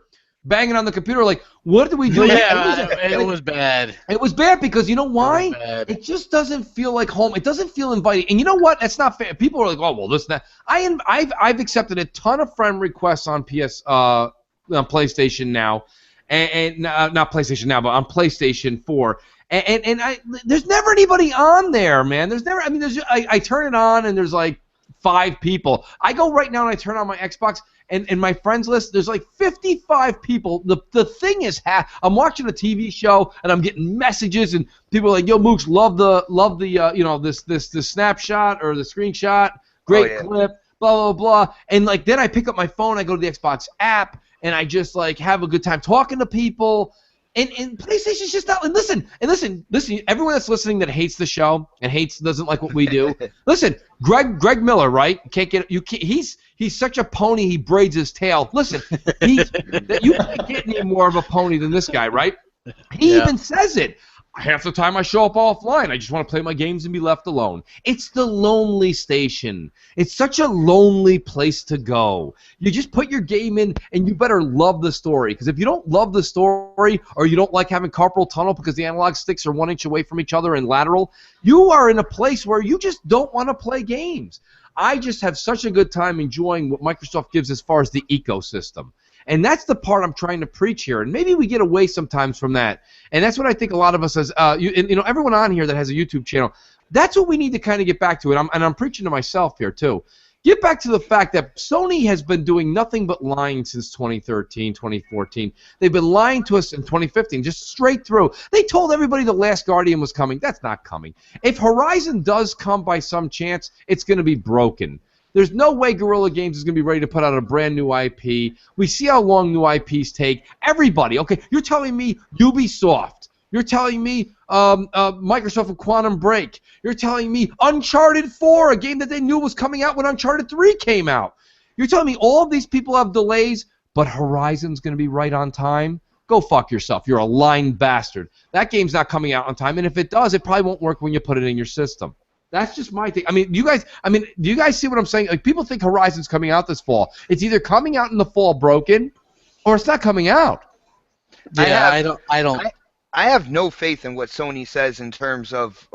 banging on the computer like, what do we do? Yeah, it was bad. It was bad because you know why? It just doesn't feel like home. It doesn't feel inviting. And you know what? That's not fair. People are like, oh, well, this and that. I've accepted a ton of friend requests on PlayStation Now, and not PlayStation Now, but on PlayStation 4. And there's never anybody on there, man. There's never. I mean, I turn it on and there's like 5 people. I go right now and I turn on my Xbox. And my friends list, there's like 55 people. The thing is, I'm watching a TV show and I'm getting messages and people are like, "Yo, Mooch, love the this snapshot or the screenshot, great clip, blah blah blah." And like then I pick up my phone, I go to the Xbox app, and I just like have a good time talking to people. And PlayStation's just not. And listen. Everyone that's listening that hates the show and doesn't like what we do. Listen, Greg Miller, right? He's such a pony. He braids his tail. Listen, you can't get any more of a pony than this guy, right? He even says it. Half the time I show up offline. I just want to play my games and be left alone. It's the lonely station. It's such a lonely place to go. You just put your game in, and you better love the story. Because if you don't love the story, or you don't like having carpal tunnel because the analog sticks are 1 inch away from each other and lateral, you are in a place where you just don't want to play games. I just have such a good time enjoying what Microsoft gives as far as the ecosystem. And that's the part I'm trying to preach here. And maybe we get away sometimes from that. And that's what I think a lot of us as everyone on here that has a YouTube channel, that's what we need to kind of get back to. And I'm preaching to myself here too. Get back to the fact that Sony has been doing nothing but lying since 2013, 2014. They've been lying to us in 2015, just straight through. They told everybody The Last Guardian was coming. That's not coming. If Horizon does come by some chance, it's going to be broken. There's no way Guerrilla Games is going to be ready to put out a brand new IP. We see how long new IPs take. Everybody, okay, you're telling me Ubisoft. You're telling me Microsoft with Quantum Break. You're telling me Uncharted 4, a game that they knew was coming out when Uncharted 3 came out. You're telling me all of these people have delays, but Horizon's going to be right on time? Go fuck yourself. You're a lying bastard. That game's not coming out on time, and if it does, it probably won't work when you put it in your system. That's just my thing. Do you guys see what I'm saying? Like, people think Horizon's coming out this fall. It's either coming out in the fall broken, or it's not coming out. Yeah, I don't. I have no faith in what Sony says in terms of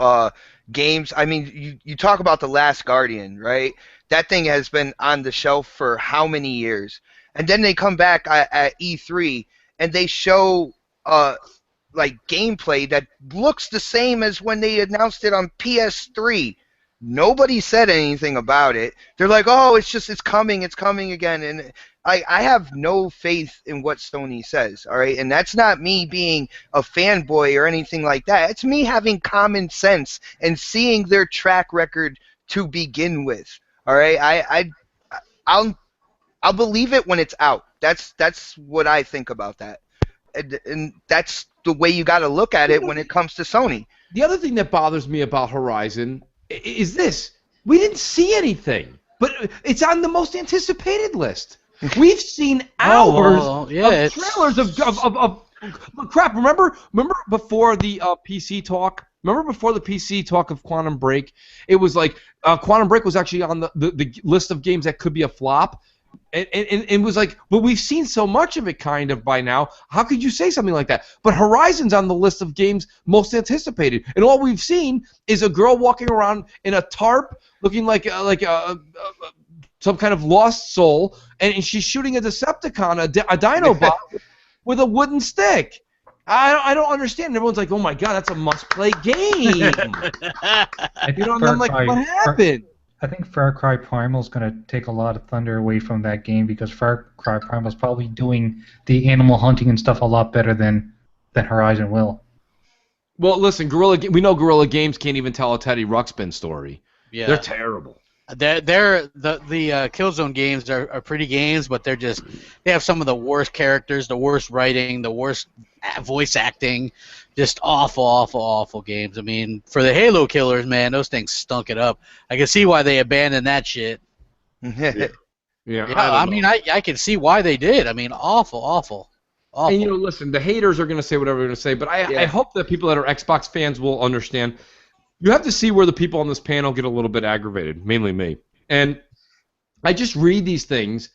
games. I mean, you talk about The Last Guardian, right? That thing has been on the shelf for how many years? And then they come back at E3 and they show like gameplay that looks the same as when they announced it on PS3. Nobody said anything about it. They're like, oh, it's coming again. And I have no faith in what Sony says, all right? And that's not me being a fanboy or anything like that. It's me having common sense and seeing their track record to begin with, all right? I'll believe it when it's out. That's what I think about that. And that's the way you got to look at it when it comes to Sony. The other thing that bothers me about Horizon is this. We didn't see anything, but it's on the most anticipated list. We've seen hours of trailers of crap. Remember before the PC talk? Remember before the PC talk of Quantum Break? It was like Quantum Break was actually on the list of games that could be a flop. And it was like, but we've seen so much of it kind of by now. How could you say something like that? But Horizon's on the list of games most anticipated, and all we've seen is a girl walking around in a tarp, looking like some kind of lost soul, and she's shooting a Decepticon, a Dinobot, with a wooden stick. I don't understand. Everyone's like, oh my god, that's a must-play game. And I'm like, what happened? I think Far Cry Primal is going to take a lot of thunder away from that game because Far Cry Primal is probably doing the animal hunting and stuff a lot better than Horizon will. Well, listen, we know Guerrilla Games can't even tell a Teddy Ruxpin story. Yeah. They're terrible. The Killzone games are pretty games, but they have some of the worst characters, the worst writing, the worst voice acting, just awful games. I mean, for the Halo killers, man, those things stunk it up. I can see why they abandoned that shit. Yeah, I mean, I can see why they did. I mean, awful. And listen, the haters are going to say whatever they're going to say, but I hope that people that are Xbox fans will understand. You have to see where the people on this panel get a little bit aggravated, mainly me. And I just read these things,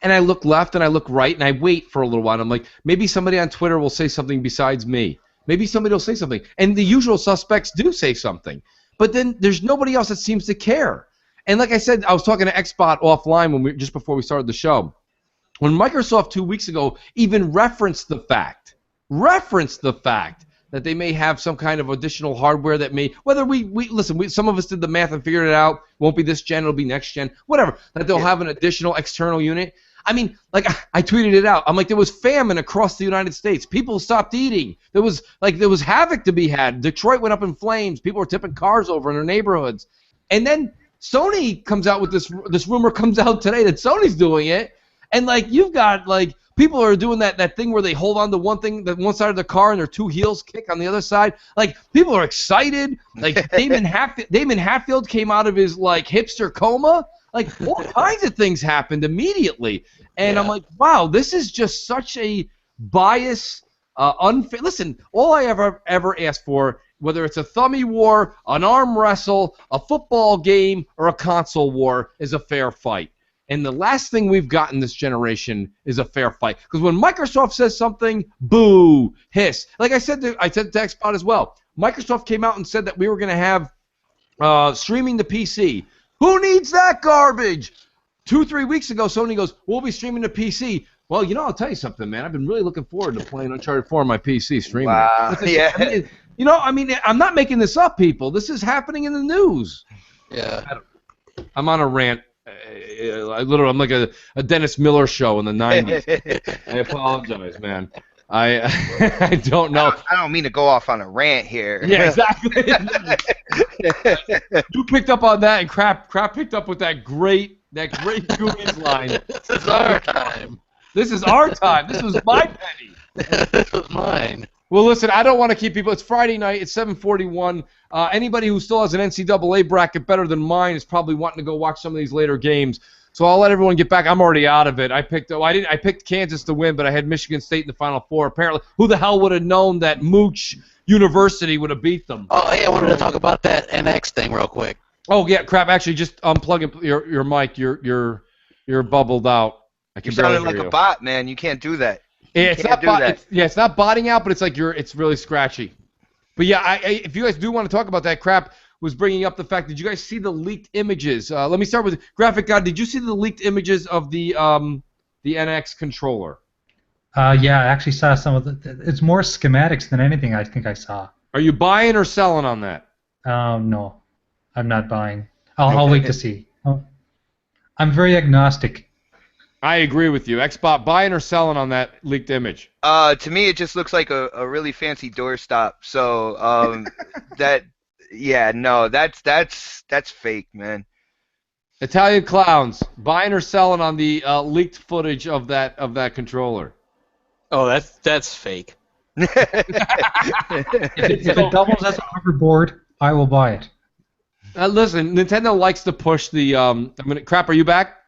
and I look left and I look right, and I wait for a little while. And I'm like, maybe somebody on Twitter will say something besides me. Maybe somebody will say something. And the usual suspects do say something. But then there's nobody else that seems to care. And like I said, I was talking to Xbot offline just before we started the show. When Microsoft 2 weeks ago even referenced the fact that they may have some kind of additional hardware that may, whether some of us did the math and figured it out, won't be this gen, it'll be next gen, whatever, that they'll have an additional external unit. I mean, like, I tweeted it out. I'm like, there was famine across the United States. People stopped eating. There was havoc to be had. Detroit went up in flames. People were tipping cars over in their neighborhoods. And then Sony comes out with this rumor comes out today that Sony's doing it. And, like, you've got, like, people are doing that thing where they hold on to one side of the car and their two heels kick on the other side. Like, people are excited. Like, Damon Hatfield came out of his, like, hipster coma. Like, all kinds of things happened immediately. And I'm like, wow, this is just such a bias, unfair. Listen, all I ever asked for, whether it's a thumbie war, an arm wrestle, a football game, or a console war, is a fair fight. And the last thing we've gotten this generation is a fair fight. Because when Microsoft says something, boo, hiss. Like I said to Xbot as well. Microsoft came out and said that we were going to have streaming to PC. Who needs that garbage? 2-3 weeks ago, Sony goes, we'll be streaming to PC. Well, I'll tell you something, man. I've been really looking forward to playing Uncharted 4 on my PC streaming. Wow. Yeah. I mean, I'm not making this up, people. This is happening in the news. Yeah. I'm on a rant. I'm like a Dennis Miller show in the 90s. I apologize, man. I don't know. I don't mean to go off on a rant here. Yeah, exactly. You picked up on that, and crap picked up with that great Goonies line. This is our time. This is our time. This was my penny. This was mine. Well, listen, I don't want to keep people. It's Friday night. It's 7:41. Anybody who still has an NCAA bracket better than mine is probably wanting to go watch some of these later games. So I'll let everyone get back. I'm already out of it. I picked Kansas to win, but I had Michigan State in the Final Four. Apparently, who the hell would have known that Mooch University would have beat them? Oh, hey, I wanted to talk about that NX thing real quick. Oh yeah, crap. Actually, just unplug your mic. You're bubbled out. You're sounding like a bot, man. You can't do that. It's not botting out, but it's like it's really scratchy. But yeah, if you guys do want to talk about that, Crap was bringing up the fact, did you guys see the leaked images? Let me start with Graphic God. Did you see the leaked images of the NX controller? Yeah, I actually saw some of it's more schematics than anything I think I saw. Are you buying or selling on that? No, I'm not buying. I'll wait to see. I'm very agnostic. I agree with you. Xbot, buying or selling on that leaked image? To me, it just looks like a really fancy doorstop. So that's fake, man. Italian Clowns, buying or selling on the leaked footage of that controller? Oh, that's fake. If it doubles as a hoverboard, I will buy it. Listen, Nintendo likes to push the. Crap, are you back?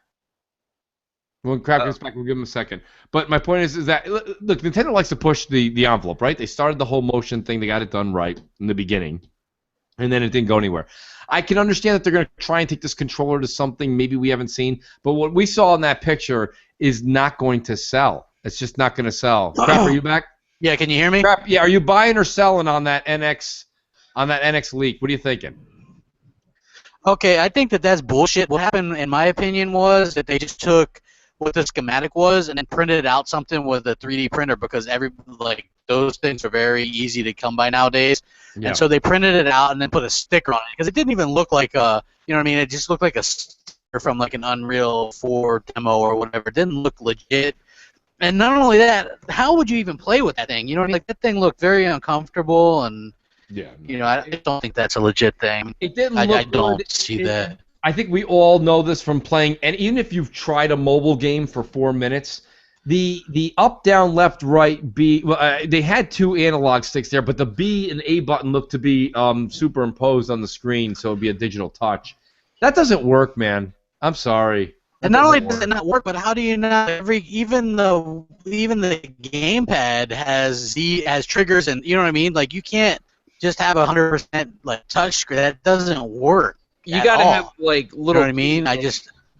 When Crap gets back, we'll give him a second. But my point is that look, Nintendo likes to push the envelope, right? They started the whole motion thing. They got it done right in the beginning, and then it didn't go anywhere. I can understand that they're going to try and take this controller to something maybe we haven't seen, but what we saw in that picture is not going to sell. It's just not going to sell. Crap, are you back? Yeah, can you hear me? Crap, yeah, are you buying or selling on that NX leak? What are you thinking? Okay, I think that's bullshit. What happened, in my opinion, was that they just took what the schematic was and then printed out something with a 3D printer because those things are very easy to come by nowadays. Yeah. And so they printed it out and then put a sticker on it because it didn't even look like a, you know what I mean? It just looked like a sticker from like an Unreal 4 demo or whatever. It didn't look legit. And not only that, how would you even play with that thing? You know what I mean? Like that thing looked very uncomfortable and I just don't think that's a legit thing. It didn't look I don't see that. I think we all know this from playing, and even if you've tried a mobile game for 4 minutes, the up, down, left, right, B. Well, they had two analog sticks there, but the B and A button looked to be superimposed on the screen, so it'd be a digital touch. That doesn't work, man. I'm sorry. And not only does it not work, but how do you not even the gamepad has triggers and you know what I mean? Like you can't just have 100% like touch screen. That doesn't work. You gotta have like little. You know what I mean?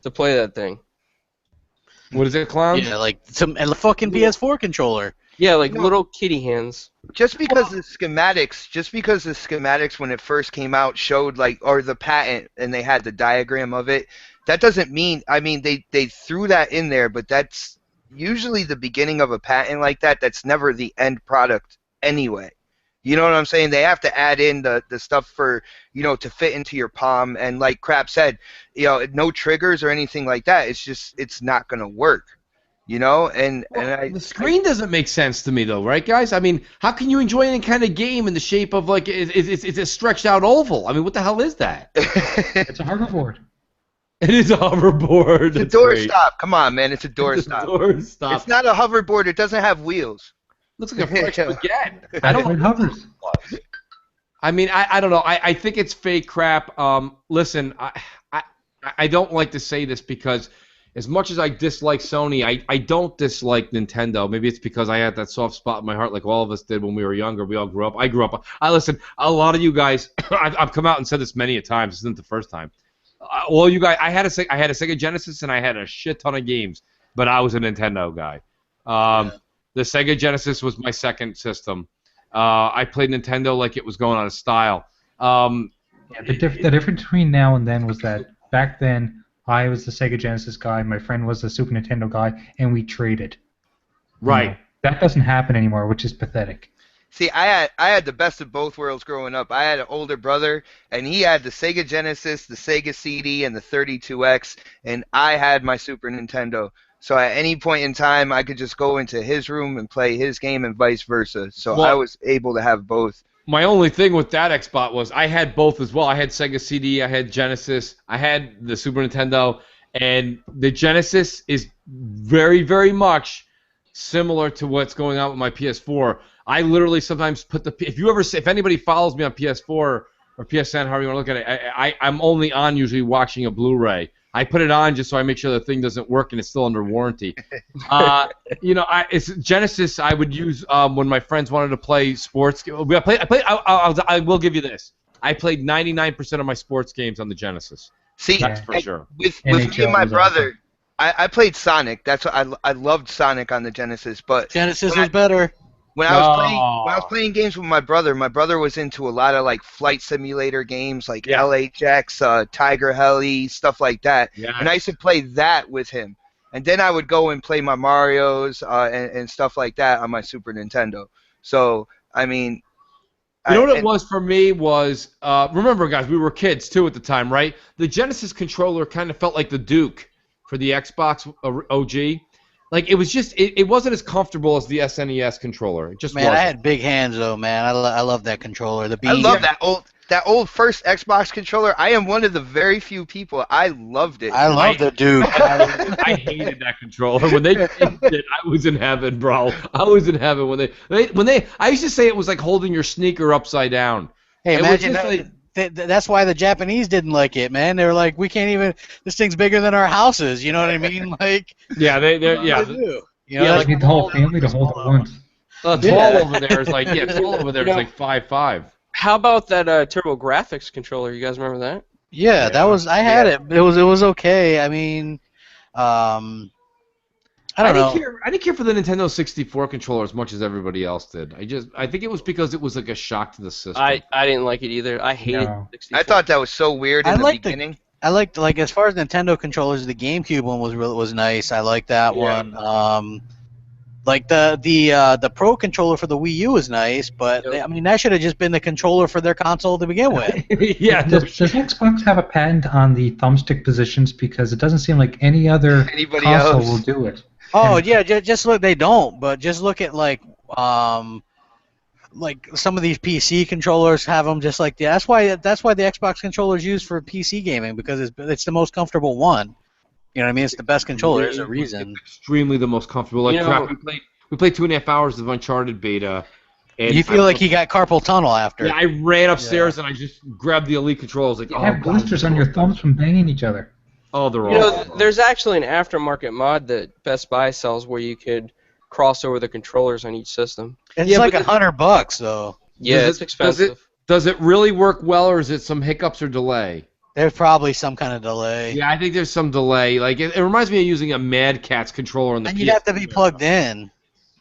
To play that thing. What is it, Clown? Yeah, like a fucking PS4 controller. Yeah, like little kitty hands. Just because the schematics when it first came out showed or the patent and they had the diagram of it, that doesn't mean, they threw that in there, but that's usually the beginning of a patent like that. That's never the end product anyway. You know what I'm saying? They have to add in the stuff for, to fit into your palm. And like Crap said, no triggers or anything like that. It's not going to work, the screen doesn't make sense to me though, right, guys? I mean, how can you enjoy any kind of game in the shape of it's a stretched out oval? I mean, what the hell is that? It's a hoverboard. It is a hoverboard. It's a doorstop. Come on, man. It's a doorstop. Doorstop. It's not a hoverboard. It doesn't have wheels. Looks like a fresh baguette. It hovers. I mean, I don't know. I think it's fake crap. Listen, I don't like to say this because as much as I dislike Sony, I don't dislike Nintendo. Maybe it's because I had that soft spot in my heart like all of us did when we were younger. We all grew up. I grew up. Listen, a lot of you guys, I've come out and said this many a times. This isn't the first time. Well, you guys, I had a Sega Genesis and I had a shit ton of games, but I was a Nintendo guy. The Sega Genesis was my second system. I played Nintendo like it was going out of style. The difference between now and then was that back then I was the Sega Genesis guy, my friend was the Super Nintendo guy, and we traded. Right. That doesn't happen anymore, which is pathetic. See, I had the best of both worlds growing up. I had an older brother, and he had the Sega Genesis, the Sega CD, and the 32X, and I had my Super Nintendo. So at any point in time, I could just go into his room and play his game and vice versa. So I was able to have both. My only thing with that Xbox was I had both as well. I had Sega CD, I had Genesis, I had the Super Nintendo, and the Genesis is very, very much similar to what's going on with my PS4. I literally sometimes put if anybody follows me on PS4 or PSN, however you want to look at it, I'm only on usually watching a Blu-ray. I put it on just so I make sure the thing doesn't work and it's still under warranty. It's Genesis I would use when my friends wanted to play sports. I will give you this. I played 99% of my sports games on the Genesis. See, that's for sure. With me and my brother, I played Sonic. That's what I loved Sonic on the Genesis. But Genesis was better. when I was playing games with my brother was into a lot of like flight simulator games, like LHX, Tiger Heli, stuff like that. Yeah. And I used to play that with him. And then I would go and play my Marios and stuff like that on my Super Nintendo. So I mean, you know what it was for me was, remember guys, we were kids too at the time, right? The Genesis controller kind of felt like the Duke for the Xbox OG. Like, it was just, it wasn't as comfortable as the SNES controller. It just Man, wasn't. I had big hands, though, man. I love that controller. The I love that old first Xbox controller. I am one of the very few people. I loved it. I love the Duke. I hated that controller. When they changed it, I was in heaven, bro. I was in heaven when they. I used to say it was like holding your sneaker upside down. Hey, It was imagine just that. like- That's why the Japanese didn't like it, man. They were like, we can't even. This thing's bigger than our houses. You know what I mean? Like, Yeah, what yeah. do they do? You know, Yeah, You like, need the whole family to hold at once. Tall over there is like tall over there is like 5'5". How about that Turbo Graphics controller? You guys remember that? yeah, that was. I had it. It was okay. I mean, I don't know. I didn't care for the Nintendo 64 controller as much as everybody else did. I think it was because it was like a shock to the system. I didn't like it either. I hated No. 64. I thought that was so weird in the beginning. I liked, like, as far as Nintendo controllers, the GameCube one was nice. I like that one. Like the Pro controller for the Wii U was nice, but I mean that should have just been the controller for their console to begin with. Yeah. Does Xbox have a patent on the thumbstick positions? Because it doesn't seem like any other Anybody console else? will do it. Oh yeah, just look. They don't, but just look at like some of these PC controllers have them just like that. That's why the Xbox controller is used for PC gaming, because it's the most comfortable one. You know what I mean? It's the best controller. There's a reason. Extremely the most comfortable. Like crap, we played 2.5 hours of Uncharted beta. And You feel like you got carpal tunnel after. Yeah, I ran upstairs and I just grabbed the Elite controller. I was like, You have blisters on your thumbs from banging each other. Oh, they're You all. know, there's actually an aftermarket mod that Best Buy sells where you could cross over the controllers on each system. It's Yeah, like but $100 though. Yeah, Does it's expensive. Does it really work well, or is it some hiccups or delay? There's probably some kind of delay. Yeah, I think there's some delay. Like it reminds me of using a Mad Catz controller on the. And you'd have to be plugged in.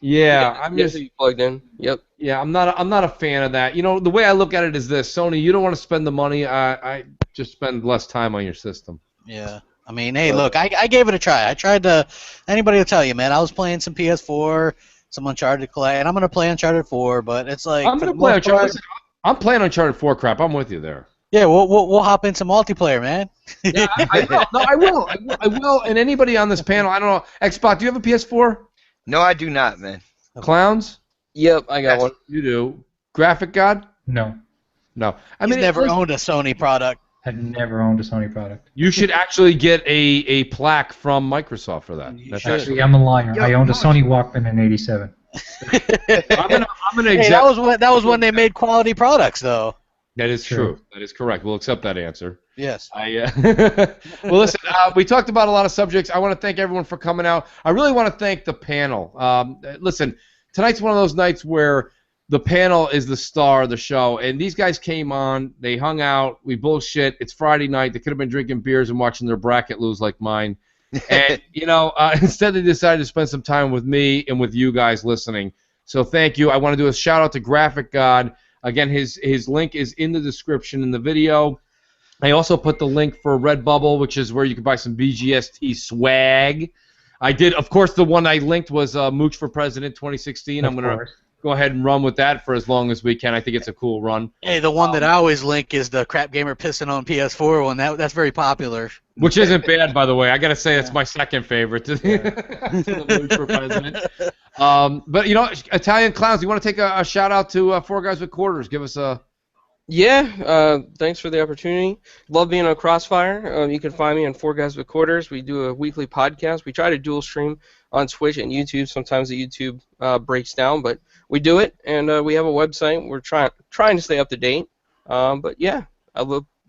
Yeah, I'm You just. have to be plugged in. Yep. Yeah, I'm not a fan of that. You know, the way I look at it is this: Sony, you don't want to spend the money. I just spend less time on your system. Yeah. I mean, hey, look, I gave it a try. I tried to. Anybody will tell you, man. I was playing some PS4, some Uncharted Clay, and I'm gonna play Uncharted 4. But it's like I'm gonna play Uncharted. I'm playing Uncharted 4. Crap, I'm with you there. Yeah, we'll hop in some multiplayer, man. Yeah, I will. I will. And anybody on this panel, I don't know. Xbox, do you have a PS4? No, I do not, man. Clowns? Yep, I got Yes. one. You do. Graphic God? No, No. He's never owned a Sony product. I've never owned a Sony product. You should actually get a plaque from Microsoft for that. You That's should. actually. Actually, I'm a liar. Yo, I owned a Mooch. Sony Walkman in '87. I'm gonna Hey, that was when they made quality products, though. That is true. That is correct. We'll accept that answer. Yes. Well, listen, we talked about a lot of subjects. I want to thank everyone for coming out. I really want to thank the panel. Listen, tonight's one of those nights where the panel is the star of the show, and these guys came on. They hung out. We bullshit. It's Friday night. They could have been drinking beers and watching their bracket lose like mine. And, instead they decided to spend some time with me and with you guys listening. So thank you. I want to do a shout-out to Graphic God. Again, his link is in the description in the video. I also put the link for Redbubble, which is where you can buy some BGST swag. I did, of course, the one I linked was Mooch for President 2016. I'm going to go ahead and run with that for as long as we can. I think it's a cool run. Hey, the one that I always link is the Crap Gamer Piston on PS4 one. That's very popular. Which isn't bad, by the way. I got to say, it's my second favorite to the Mooch for President. But, Italian Clowns, you want to take a shout-out to Four Guys with Quarters? Give us a... Yeah, thanks for the opportunity. Love being on Crossfire. You can find me on Four Guys with Quarters. We do a weekly podcast. We try to dual stream on Twitch and YouTube. Sometimes the YouTube breaks down, but we do it, and we have a website. We're trying to stay up to date. But yeah, I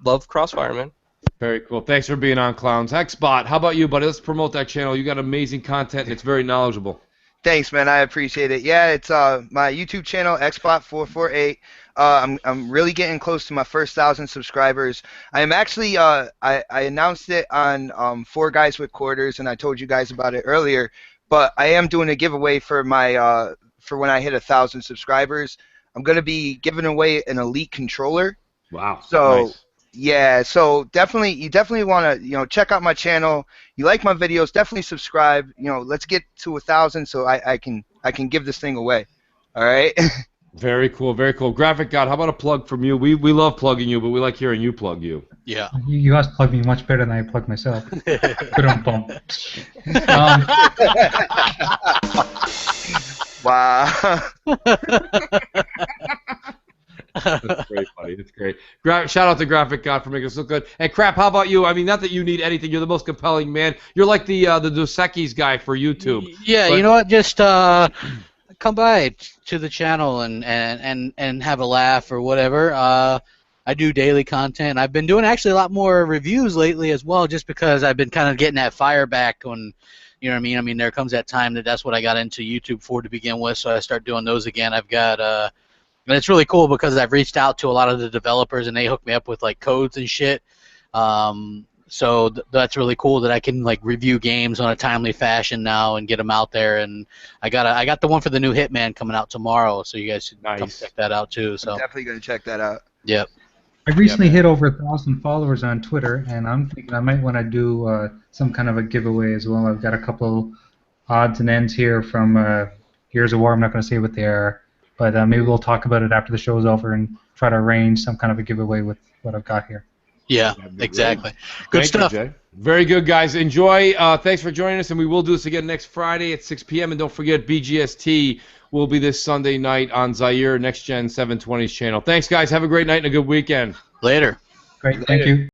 love Crossfire, man. Very cool. Thanks for being on, Clowns. Xbot, how about you, buddy? Let's promote that channel. You got amazing content, and it's very knowledgeable. Thanks, man. I appreciate it. Yeah, it's my YouTube channel, Xbot448. I'm really getting close to my first 1,000 subscribers. I am actually I announced it on Four Guys with Quarters, and I told you guys about it earlier. But I am doing a giveaway for my for when I hit 1,000 subscribers. I'm gonna be giving away an Elite controller. Wow. So. Nice. Yeah, so you definitely want to, check out my channel. You like my videos, definitely subscribe. Let's get to 1,000 so I can give this thing away. All right. Very cool, very cool. Graphic God, how about a plug from you? We love plugging you, but we like hearing you plug you. Yeah. You guys plug me much better than I plug myself. Wow. That's very funny. It's great. Shout out to Graphic God for making us look good. And Crap, how about you? I mean, not that you need anything. You're the most compelling man. You're like the Dos Equis guy for YouTube. Yeah, But- you know what? Just come by to the channel and have a laugh or whatever. I do daily content. I've been doing actually a lot more reviews lately as well, just because I've been kind of getting that fire back on. You know what I mean? I mean, there comes that time that's what I got into YouTube for to begin with, so I start doing those again. I've got and it's really cool because I've reached out to a lot of the developers and they hook me up with like codes and shit. So that's really cool that I can like review games on a timely fashion now and get them out there. And I got the one for the new Hitman coming out tomorrow, so you guys should come check that out too. So I'm definitely gonna check that out. Yep. I recently hit over 1,000 followers on Twitter, and I'm thinking I might want to do some kind of a giveaway as well. I've got a couple odds and ends here from Gears of War. I'm not going to say what they are, but maybe we'll talk about it after the show's over and try to arrange some kind of a giveaway with what I've got here. Yeah, exactly. Good stuff. You, Jay. Very good, guys. Enjoy. Thanks for joining us, and we will do this again next Friday at 6 p.m. And don't forget, BGST will be this Sunday night on Zaire Next Gen 720's channel. Thanks, guys. Have a great night and a good weekend. Later. Great. Thank you.